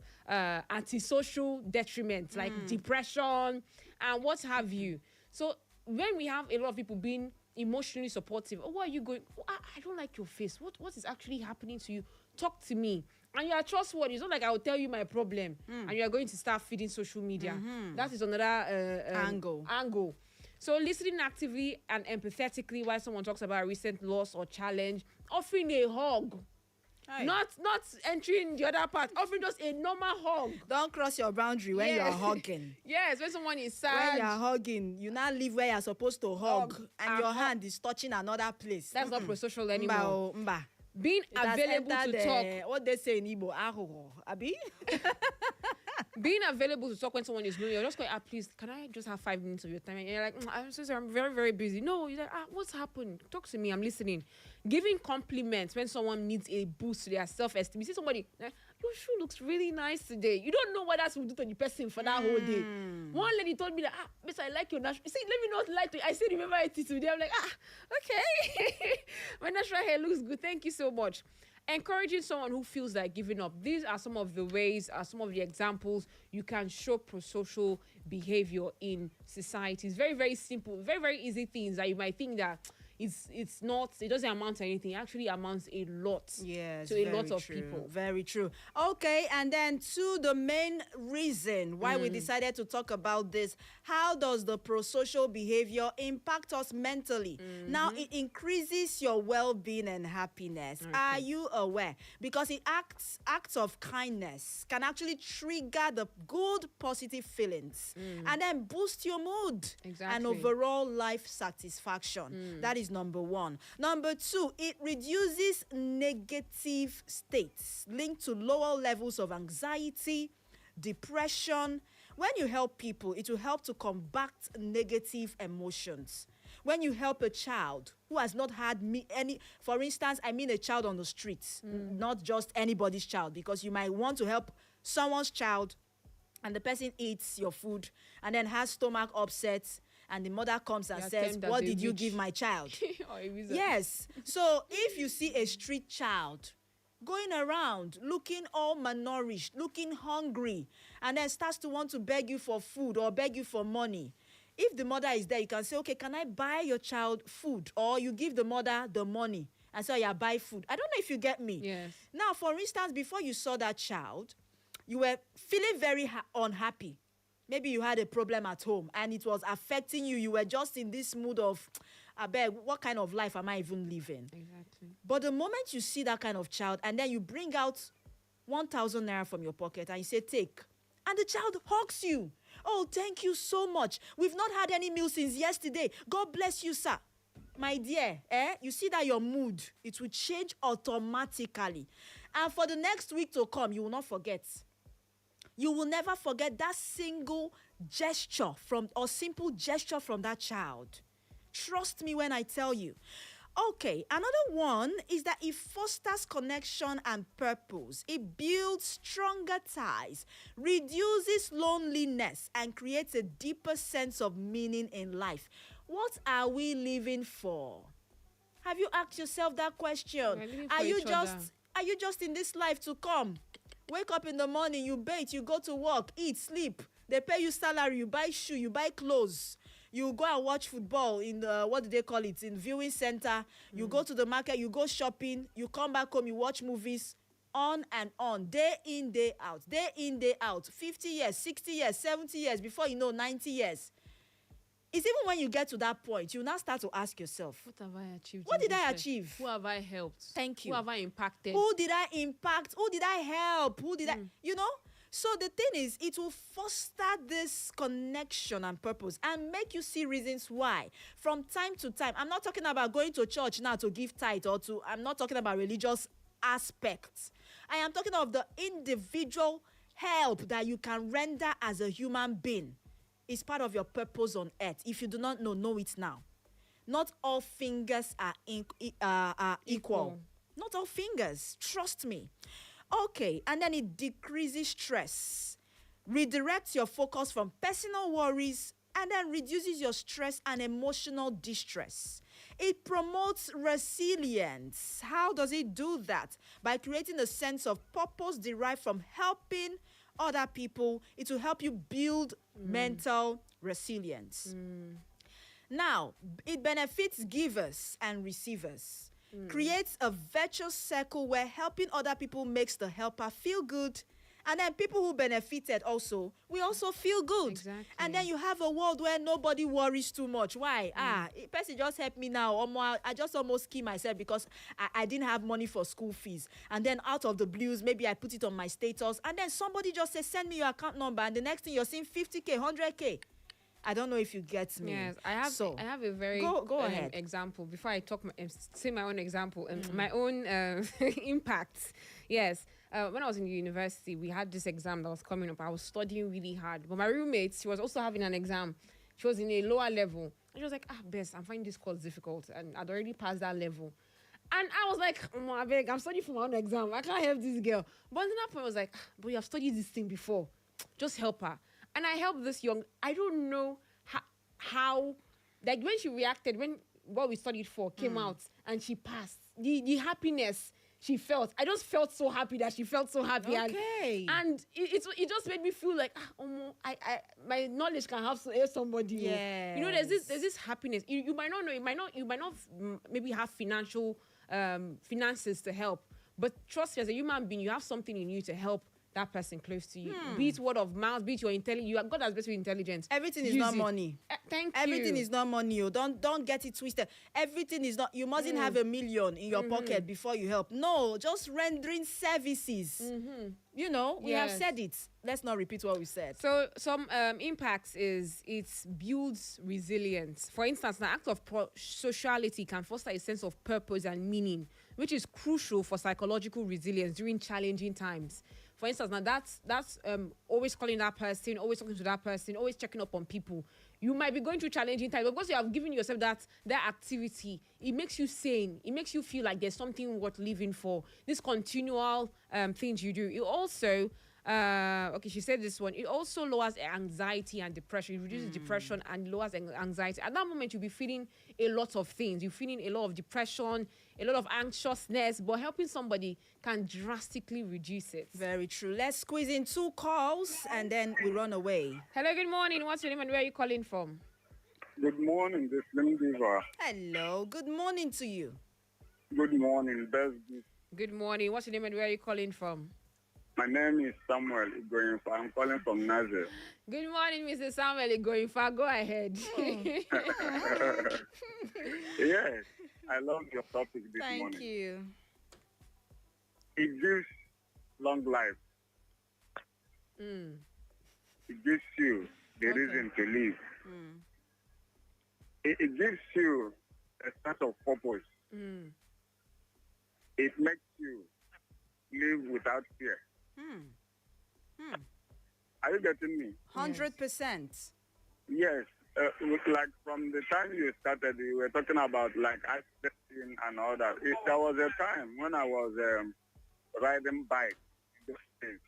antisocial detriment, like depression and what have you. So when we have a lot of people being emotionally supportive. Oh, what are you going? Oh, I don't like your face. What is actually happening to you? Talk to me. And you are trustworthy. It's not like I will tell you my problem and you are going to start feeding social media. That is another angle. So listening actively and empathetically while someone talks about a recent loss or challenge, offering a hug. Aye. Not entering the other part, offering just a normal hug. Don't cross your boundary when you're hugging. Yes, when someone is When sad. you're hugging, you now live where you're supposed to hug, and your hand is touching another place. That's not pro-social Mba, anymore. oh, mba. Being It has available to entered, talk. what they say in Igbo, ahuho, abi? Being available to talk when someone is lonely, you're just going, please, can I just have 5 minutes of your time? And you're like, I'm so sorry, I'm very, very busy. No, you're like, what's happened? Talk to me, I'm listening. Giving compliments when someone needs a boost to their self-esteem. You see somebody, your shoe looks really nice today. You don't know what that will do to the person for that whole day. One lady told me that, miss, I like your natural. See, let me not lie to you. I still remember it today. I'm like, okay. My natural hair looks good. Thank you so much. Encouraging someone who feels like giving up. These are some of the ways, some of the examples you can show pro-social behavior in society. It's very, very simple, very, very easy things that you might think that it's not, it doesn't amount to anything. It actually amounts a lot to a lot of people. Very true. Okay, and then to the main reason why we decided to talk about this, how does the pro-social behavior impact us mentally? Now, it increases your well-being and happiness. Okay. Are you aware? Because acts of kindness can actually trigger the good, positive feelings and then boost your mood and overall life satisfaction. That is number one. Number two, it reduces negative states linked to lower levels of anxiety, depression. When you help people, it will help to combat negative emotions. When you help a child who has not had for instance, I mean a child on the streets, not just anybody's child, because you might want to help someone's child and the person eats your food and then has stomach upsets, and the mother comes and says, what did you give my child? Yes. So if you see a street child going around looking all malnourished, looking hungry, and then starts to want to beg you for food or beg you for money, if the mother is there, you can say, okay, can I buy your child food? Or you give the mother the money and say, yeah, buy food. I don't know if you get me. Yes. Now, for instance, before you saw that child, you were feeling very unhappy. Maybe you had a problem at home and it was affecting you. You were just in this mood of, I beg, what kind of life am I even living? Exactly. But the moment you see that kind of child and then you bring out 1,000 naira from your pocket and you say, take, and the child hugs you. Oh, thank you so much. We've not had any meal since yesterday. God bless you, sir. My dear, you see that your mood, it will change automatically. And for the next week to come, you will not forget. You will never forget that single gesture or simple gesture from that child. Trust me when I tell you. Okay, another one is that it fosters connection and purpose. It builds stronger ties, reduces loneliness, and creates a deeper sense of meaning in life. What are we living for? Have you asked yourself that question? Are you just in this life to come? Wake up in the morning, you bathe, you go to work, eat, sleep. They pay you salary, you buy shoe, you buy clothes. You go and watch football in the, what do they call it, in viewing center. You go to the market, you go shopping, you come back home, you watch movies, on and on, day in, day out, 50 years, 60 years, 70 years, before you know, 90 years. It's even when you get to that point, you now start to ask yourself, what have I achieved? What did I achieve? Who have I helped? Thank you. Who have I impacted? Who did I impact? Who did I help? Who did I, you know? So the thing is, it will foster this connection and purpose and make you see reasons why. From time to time, I'm not talking about going to church now to give tithe I'm not talking about religious aspects. I am talking of the individual help that you can render as a human being. It's part of your purpose on earth. If you do not know it now. Not all fingers are equal. Not all fingers. Trust me. Okay, and then it decreases stress, redirects your focus from personal worries, and then reduces your stress and emotional distress. It promotes resilience. How does it do that? By creating a sense of purpose derived from helping other people. It will help you build mental resilience. Now, it benefits givers and receivers. Creates a virtuous circle where helping other people makes the helper feel good. And then people who benefited also, we also feel good. Exactly. And then you have a world where nobody worries too much. Why? Person just help me now. I just almost kill myself because I didn't have money for school fees. And then out of the blues, maybe I put it on my status. And then somebody just says, send me your account number. And the next thing you're seeing 50K, 100K. I don't know if you get me. Yes, I have a very go ahead. example before I say my own example and my own impact. Yes, when I was in university, we had this exam that was coming up. I was studying really hard, but my roommate, she was also having an exam. She was in a lower level, and she was like, Bess, I'm finding this course difficult, and I'd already passed that level. And I was like, I'm studying for my own exam. I can't help this girl. But at that point, I was like, but you have studied this thing before. Just help her. And I helped this young, I don't know how, like when she reacted, when what we studied for came out and she passed, the happiness she felt, I just felt so happy that she felt so happy. Okay. And it just made me feel like, I my knowledge can help somebody. Yes. You know, there's this happiness. You might not know, you might not maybe have finances to help, but trust me, as a human being, you have something in you to help that person close to you. Be it word of mouth, be it your intelligence. You are God has blessed you with intelligence. Everything is Use not it. money. Thank you. Everything is not money. Don't get it twisted. Everything is not. You mustn't have $1 million in your pocket before you help. No, just rendering services. You know, we have Yes. said it. Let's not repeat what we said. So some impacts is it builds resilience. For instance, an act of sociality can foster a sense of purpose and meaning, which is crucial for psychological resilience during challenging times. For instance, now that's always calling that person, always talking to that person, always checking up on people. You might be going through challenging times, but because you have given yourself that activity, it makes you sane. It makes you feel like there's something worth living for. This continual things you do. It also, okay, she said this one. It also lowers anxiety and depression. It reduces depression and lowers anxiety. At that moment, you'll be feeling a lot of things. You're feeling a lot of depression, a lot of anxiousness, but helping somebody can drastically reduce it. Very true. Let's squeeze in 2 calls and then we run away. Hello, good morning. What's your name and where are you calling from? Good morning, this Lindiva. Hello. Good morning to you. Good morning, best. Good morning. What's your name and where are you calling from? My name is Samuel Igoyinfa. I'm calling from Nazareth. Good morning, Mr. Samuel going far. Go ahead. Yes, I love your topic this morning. Thank you. It gives long life. It gives you the reason to live. It gives you a sense of purpose. It makes you live without fear. Are you getting me? 100%. Yes. Like from the time you started, you were talking about like accident and all that. There was a time when I was riding bike in those days,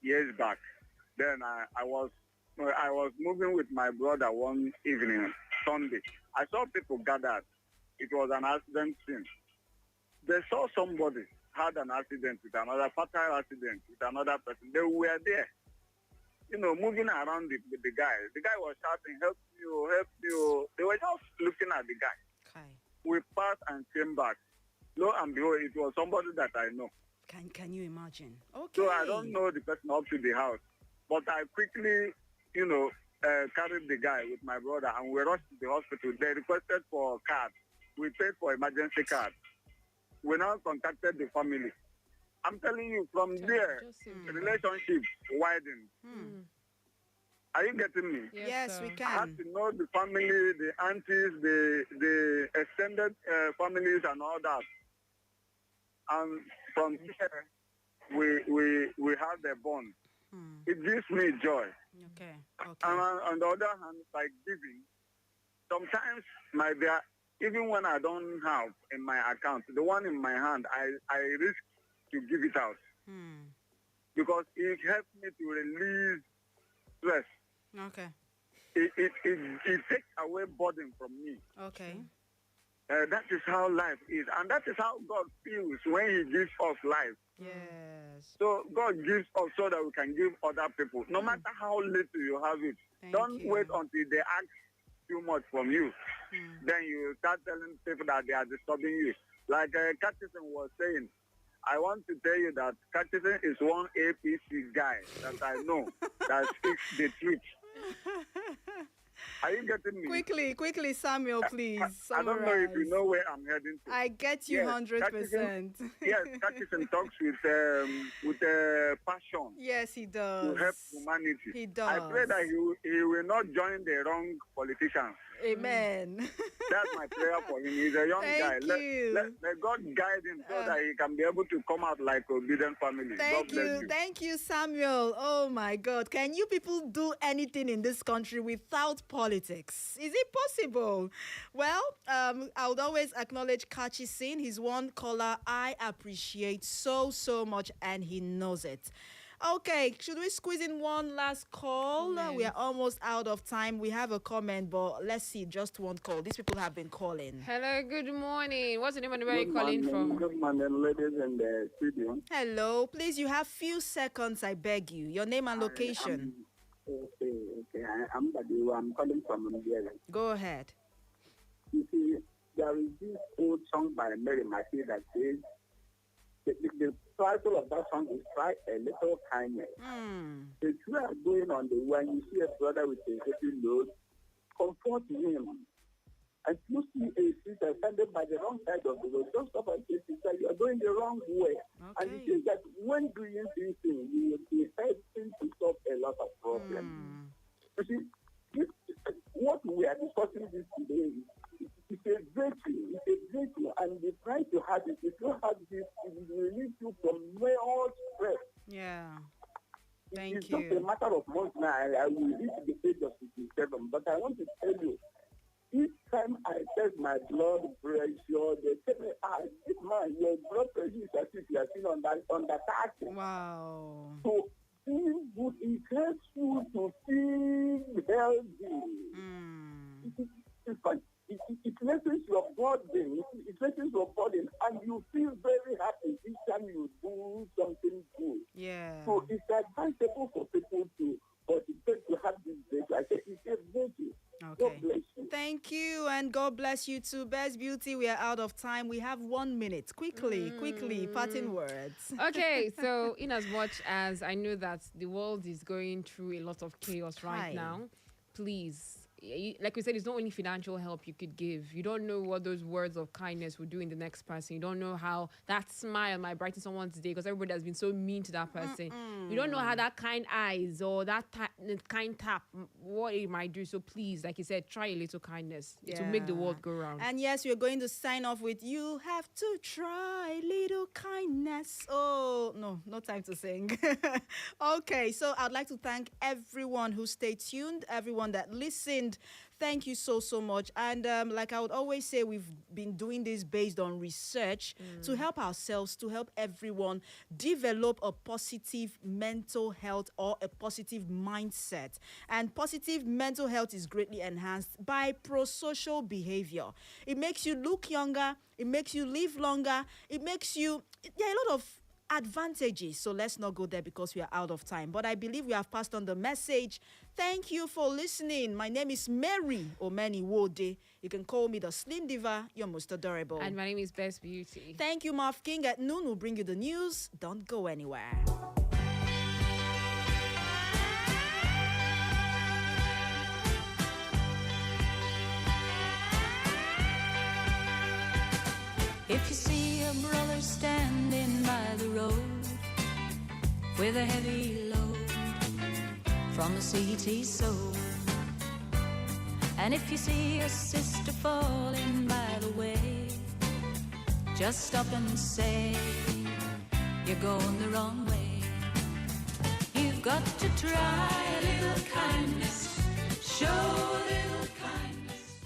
years back. Then I was moving with my brother one evening, Sunday. I saw people gathered. It was an accident scene. They saw somebody had an accident with another, fatal accident with another person. They were there, you know, moving around with the guy. The guy was shouting, help you, help you. They were just looking at the guy. Okay. We passed and came back. Lo and behold, it was somebody that I know. Can you imagine? Okay. So I don't know the person up to the house. But I quickly, you know, carried the guy with my brother and we rushed to the hospital. They requested for a card. We paid for emergency card. We now contacted the family. I'm telling you, from there, the relationship widened. Are you getting me? Yes, we I have can. to know the family, the aunties, the extended families and all that. And from there, we have the bond. It gives me joy. Okay. And on the other hand, like giving, sometimes even when I don't have in my account, the one in my hand, I risk to give it out. Because it helps me to release stress. Okay. It takes away burden from me. Okay. That is how life is. And that is how God feels when he gives us life. Yes. So God gives us so that we can give other people. No matter how little you have it. Thank Don't you. wait until they ask too much from you. Then you start telling people that they are disturbing you. Like Catherine was saying, I want to tell you that Catherine is one APC guy that I know that speaks the truth. Are you getting me? Quickly, Samuel, please I don't know if you summarize. know where I'm heading to. I get you 100%. Yes, Catherine talks with passion Yes, he to does. help humanity. He I pray does. that he will not join the wrong politicians. Amen. That's my prayer for him. He's a young guy. Thank you. Let God guide him so that he can be able to come out like a obedient family. God bless you. Thank you, Samuel. Oh my God. Can you people do anything in this country without politics? Is it possible? Well, I would always acknowledge Kachi Sin. He's one caller I appreciate so much, and he knows it. Okay, should we squeeze in one last call? Comment. We are almost out of time. We have a comment, but let's see, just one call. These people have been calling. Hello, good morning. What's the name and where are you calling from? Good morning, ladies in the studio. Hello, please, you have few seconds, I beg you. Your name and location. Okay. I'm Badu. I'm calling from Nigeria. Go ahead. You see, there is this old song by Mary Matthew that says, the title of that song is Try a Little Kindness. If you are going on the way and you see a brother with a heavy load, comfort him. And you see a sister standing by the wrong side of the road, don't stop and say, sister, you are going the wrong way. And you see that when doing these things, you will be helping to solve a lot of problems. You see, what we are discussing this today it's a virtue, and the price to have it, if you have this, it will release you from all stress. Yeah. It's just a matter of months now. I will reach the age of 67, but I want to tell you, each time I test my blood pressure, they tell me, this man, your blood pressure is as if you are still on the 30. Wow. So, feeling good, it helps you to feel healthy. It lessens your burden. It lessens your burden, and you feel very happy each time you do something good. Yeah. So it's advisable for people to have this virtue. I say it's a virtue. Okay. God bless you. Thank you, and God bless you too. Best Beauty, we are out of time. We have 1 minute. Quickly, parting words. Okay, so in as much as I know that the world is going through a lot of chaos right now, please, like we said, it's not only financial help you could give. You don't know what those words of kindness will do in the next person. You don't know how that smile might brighten someone's day because everybody has been so mean to that person. You don't know how that kind eyes or that kind tap, what it might do. So please, like you said, try a little kindness to make the world go round. And yes, we're going to sign off with you have to try little kindness. Oh, no time to sing. Okay, so I'd like to thank everyone who stayed tuned, everyone that listened. Thank you so much. And like I would always say, we've been doing this based on research to help ourselves, to help everyone develop a positive mental health or a positive mindset. And positive mental health is greatly enhanced by prosocial behavior. It makes you look younger. It makes you live longer. It makes you... There are a lot of advantages, so let's not go there because we are out of time, but I believe we have passed on the message. Thank you for listening. My name is Mary Omeni Wode. You can call me the Slim Diva. You're most adorable. And my name is Best Beauty. Thank you, Marv King. At noon we'll bring you the news. Don't go anywhere. If you see a brother standing by the road with a heavy load from the seeds he sowed, and if you see a sister falling by the way, just stop and say, you're going the wrong way. You've got to try a little kindness, show a little kindness.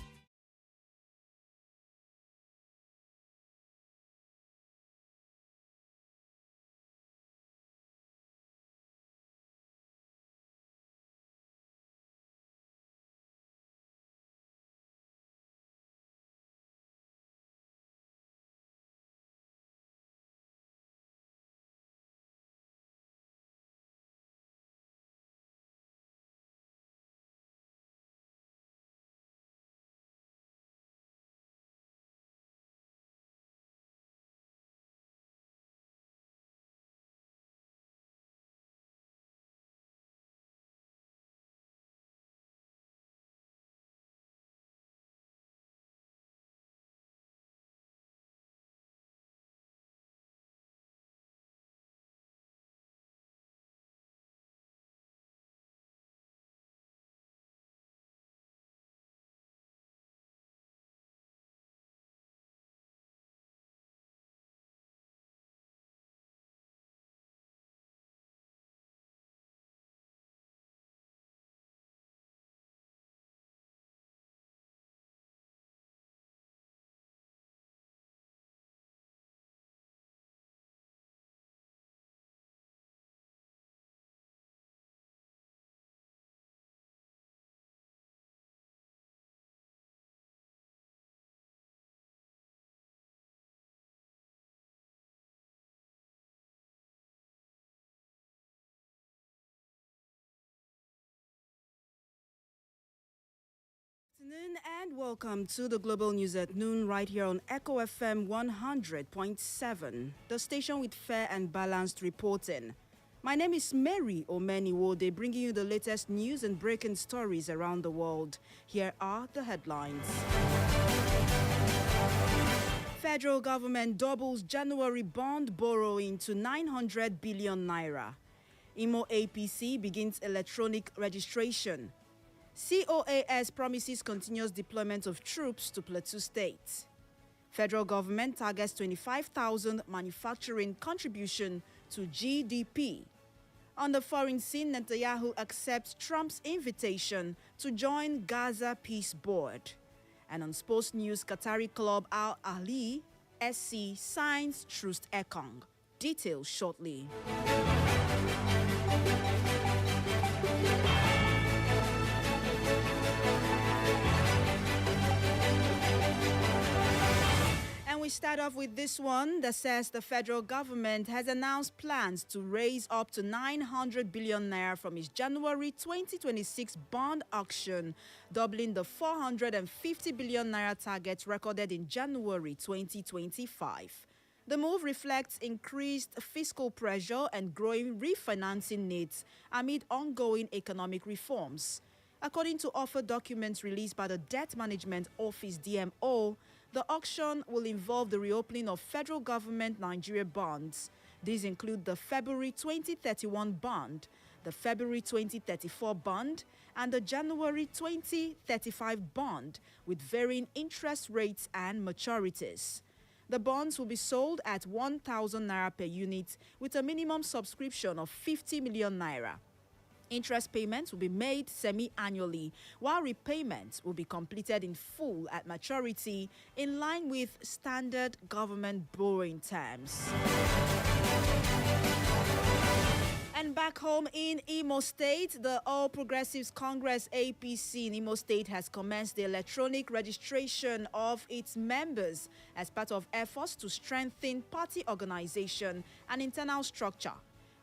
Afternoon and welcome to the Global News at Noon right here on Echo FM 100.7, the station with fair and balanced reporting. My name is Mary Omeniwode, bringing you the latest news and breaking stories around the world. Here are the headlines. Federal government doubles January bond borrowing to 900 billion naira. Imo APC begins electronic registration. COAS promises continuous deployment of troops to Plateau State. Federal government targets 25,000 manufacturing contribution to GDP. On the foreign scene, Netanyahu accepts Trump's invitation to join Gaza Peace Board. And on sports news, Qatari club Al Ahly SC signs Trust Ekong. Details shortly. We start off with this one that says the federal government has announced plans to raise up to 900 billion naira from its January 2026 bond auction, doubling the 450 billion naira target recorded in January 2025. The move reflects increased fiscal pressure and growing refinancing needs amid ongoing economic reforms. According to offer documents released by the Debt Management Office (DMO), the auction will involve the reopening of federal government Nigeria bonds. These include the February 2031 bond, the February 2034 bond, and the January 2035 bond with varying interest rates and maturities. The bonds will be sold at 1,000 naira per unit with a minimum subscription of 50 million naira. Interest payments will be made semi-annually, while repayments will be completed in full at maturity in line with standard government borrowing terms. And back home in Imo State, the All Progressives Congress APC in Imo State has commenced the electronic registration of its members as part of efforts to strengthen party organization and internal structure.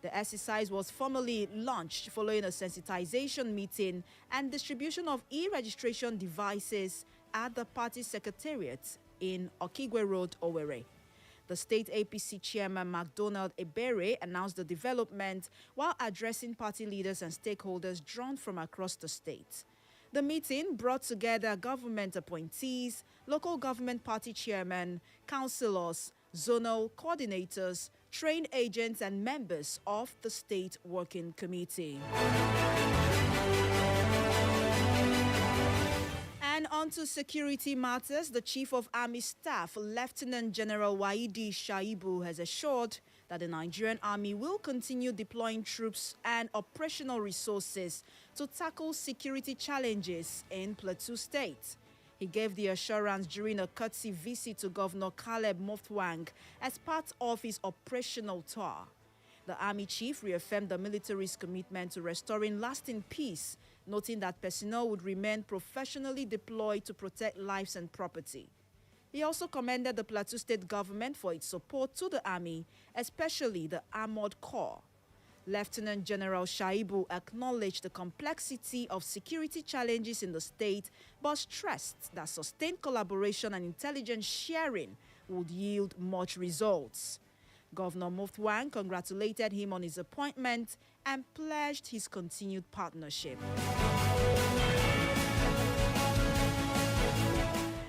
The exercise was formally launched following a sensitization meeting and distribution of e-registration devices at the party secretariat in Okigwe Road, Owerri. The state APC chairman MacDonald Ebere announced the development while addressing party leaders and stakeholders drawn from across the state. The meeting brought together government appointees, local government party chairmen, councillors, zonal coordinators, trained agents and members of the State Working Committee. And on to security matters, the Chief of Army Staff, Lieutenant General Waidi Shaibu, has assured that the Nigerian Army will continue deploying troops and operational resources to tackle security challenges in Plateau State. He gave the assurance during a courtesy visit to Governor Caleb Mutfwang as part of his operational tour. The Army Chief reaffirmed the military's commitment to restoring lasting peace, noting that personnel would remain professionally deployed to protect lives and property. He also commended the Plateau State government for its support to the Army, especially the Armored Corps. Lieutenant General Shaibu acknowledged the complexity of security challenges in the state, but stressed that sustained collaboration and intelligence sharing would yield much results. Governor Mutfwang congratulated him on his appointment and pledged his continued partnership.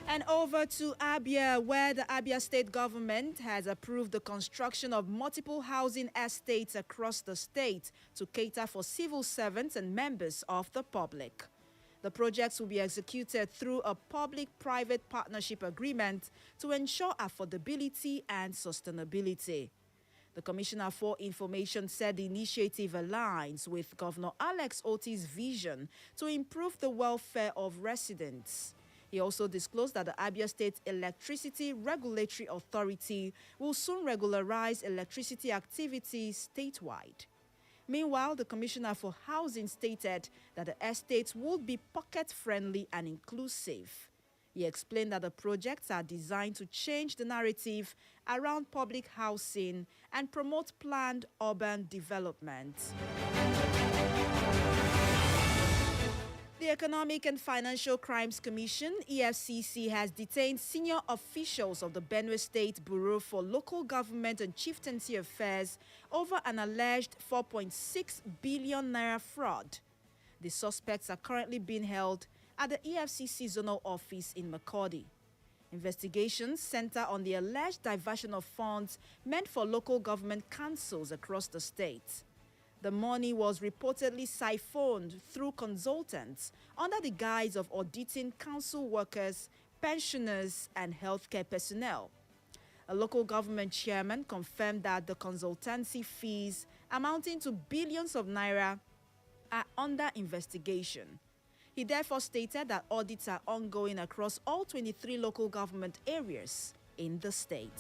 And over to Abia, where the Abia state government has approved the construction of multiple housing estates across the state to cater for civil servants and members of the public. The projects will be executed through a public-private partnership agreement to ensure affordability and sustainability. The Commissioner for Information said the initiative aligns with Governor Alex Oti's vision to improve the welfare of residents. He also disclosed that the Abia State Electricity Regulatory Authority will soon regularize electricity activities statewide. Meanwhile, the Commissioner for Housing stated that the estates would be pocket-friendly and inclusive. He explained that the projects are designed to change the narrative around public housing and promote planned urban development. The The Economic and Financial Crimes Commission, EFCC, has detained senior officials of the Benue State Bureau for Local Government and Chieftaincy Affairs over an alleged 4.6 billion naira fraud. The suspects are currently being held at the EFCC zonal office in Makurdi. Investigations center on the alleged diversion of funds meant for local government councils across the state. The money was reportedly siphoned through consultants under the guise of auditing council workers, pensioners, and healthcare personnel. A local government chairman confirmed that the consultancy fees amounting to billions of naira are under investigation. He therefore stated that audits are ongoing across all 23 local government areas in the state.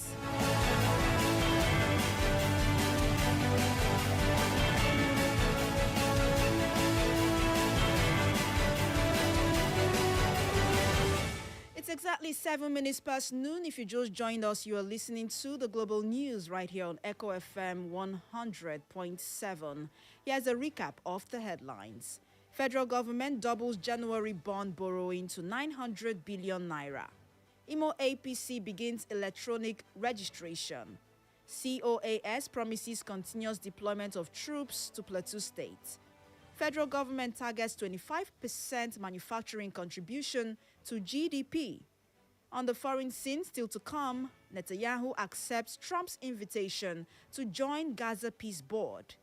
It's exactly 7 minutes past noon. If you just joined us, you are listening to the Global News right here on Echo FM 100.7. Here's a recap of the headlines. Federal government doubles January bond borrowing to 900 billion naira. Imo APC begins electronic registration. COAS promises continuous deployment of troops to Plateau State. Federal government targets 25% manufacturing contribution to GDP. On the foreign scene, still to come, Netanyahu accepts Trump's invitation to join Gaza Peace Board.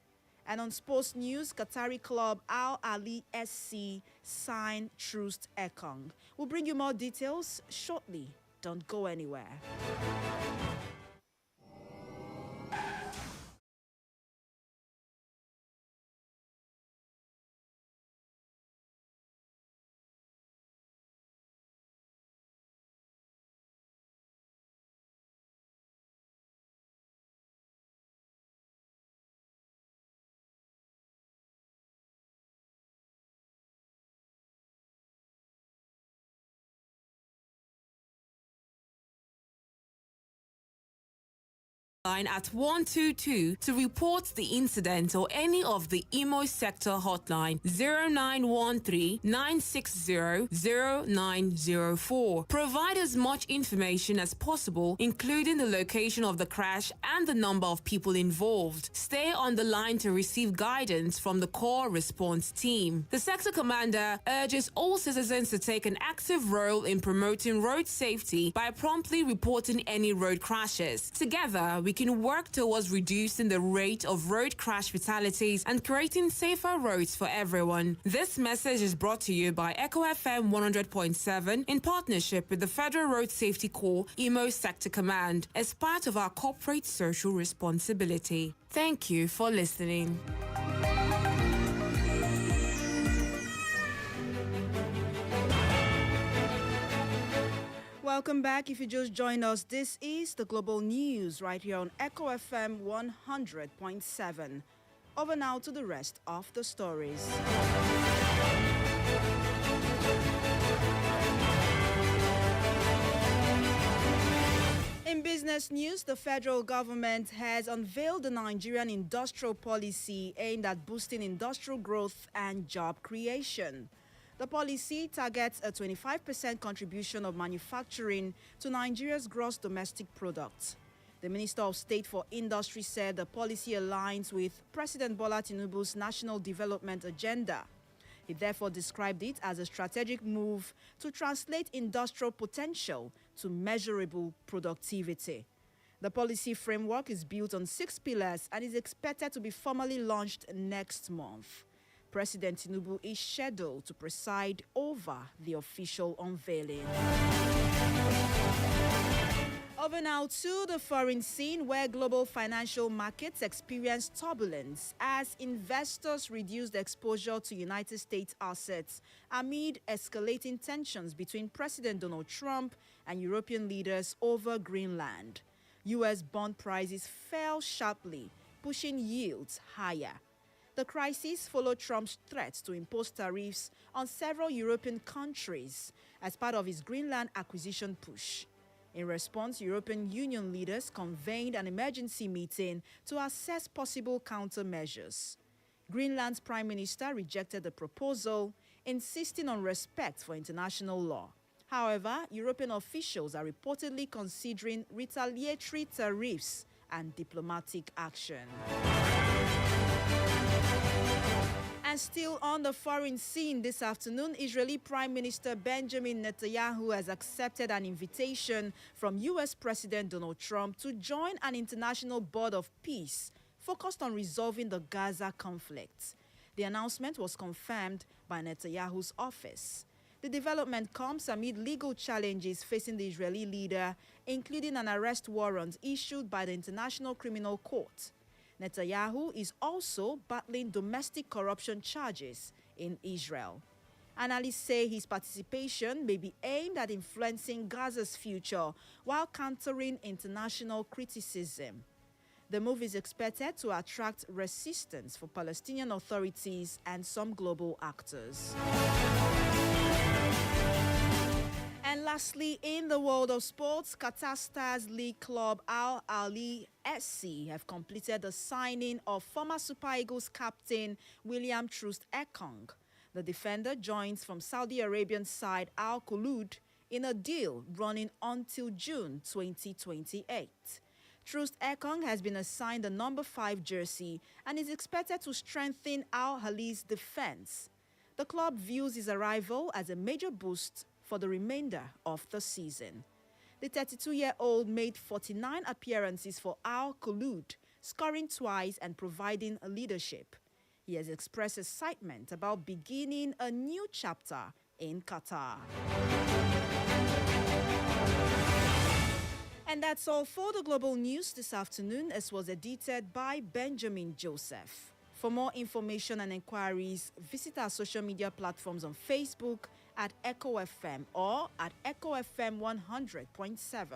And on sports news, Qatari club Al Ali SC signed Troost Ekong. We'll bring you more details shortly. Don't go anywhere. Line at 122 to report the incident or any of the Imo sector hotline 0913-960-0904. Provide as much information as possible, including the location of the crash and the number of people involved. Stay on the line to receive guidance from the core response team. The sector commander urges all citizens to take an active role in promoting road safety by promptly reporting any road crashes. Together, we can work towards reducing the rate of road crash fatalities and creating safer roads for everyone. This message is brought to you by Echo FM 100.7 in partnership with the Federal Road Safety Corps, Imo Sector Command, as part of our corporate social responsibility. Thank you for listening. Welcome back. If you just joined us, this is the Global News right here on Echo FM 100.7. Over now to the rest of the stories. In business news, the federal government has unveiled the Nigerian industrial policy aimed at boosting industrial growth and job creation. The policy targets a 25% contribution of manufacturing to Nigeria's gross domestic product. The Minister of State for Industry said the policy aligns with President Bola Tinubu's national development agenda. He therefore described it as a strategic move to translate industrial potential to measurable productivity. The policy framework is built on 6 pillars and is expected to be formally launched next month. President Tinubu is scheduled to preside over the official unveiling. Over now to the foreign scene, where global financial markets experience turbulence as investors reduced exposure to United States assets amid escalating tensions between President Donald Trump and European leaders over Greenland. U.S. bond prices fell sharply, pushing yields higher. The crisis followed Trump's threat to impose tariffs on several European countries as part of his Greenland acquisition push. In response, European Union leaders convened an emergency meeting to assess possible countermeasures. Greenland's prime minister rejected the proposal, insisting on respect for international law. However, European officials are reportedly considering retaliatory tariffs and diplomatic action. And still on the foreign scene this afternoon, Israeli Prime Minister Benjamin Netanyahu has accepted an invitation from U.S. President Donald Trump to join an international board of peace focused on resolving the Gaza conflict. The announcement was confirmed by Netanyahu's office. The development comes amid legal challenges facing the Israeli leader, including an arrest warrant issued by the International Criminal Court. Netanyahu is also battling domestic corruption charges in Israel. Analysts say his participation may be aimed at influencing Gaza's future while countering international criticism. The move is expected to attract resistance for Palestinian authorities and some global actors. And lastly, in the world of sports, Qatar Stars League club Al Ahly SC have completed the signing of former Super Eagles captain William Troost Ekong. The defender joins from Saudi Arabian side Al Khulud in a deal running until June 2028. Troost Ekong has been assigned the number 5 jersey and is expected to strengthen Al Ahly's defense. The club views his arrival as a major boost for the remainder of the season. The 32-year-old made 49 appearances for Al Khulud, scoring twice and providing leadership. He has expressed excitement about beginning a new chapter in Qatar. And that's all for the global news this afternoon, as was edited by Benjamin Joseph. For more information and inquiries, visit our social media platforms on Facebook at Echo FM or at Echo FM 100.7,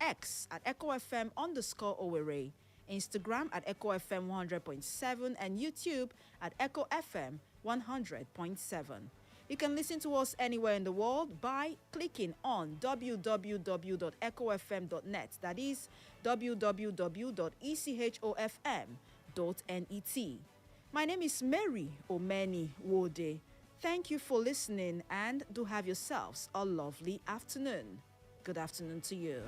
X at Echo FM _Owerri, Instagram at Echo FM 100.7, and YouTube at Echo FM 100.7. You can listen to us anywhere in the world by clicking on www.echofm.net, that is www.echofm.net. My name is Mary Omeni Wode. Thank you for listening and do have yourselves a lovely afternoon. Good afternoon to you.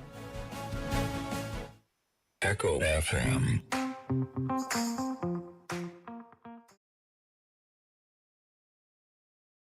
Echo FM.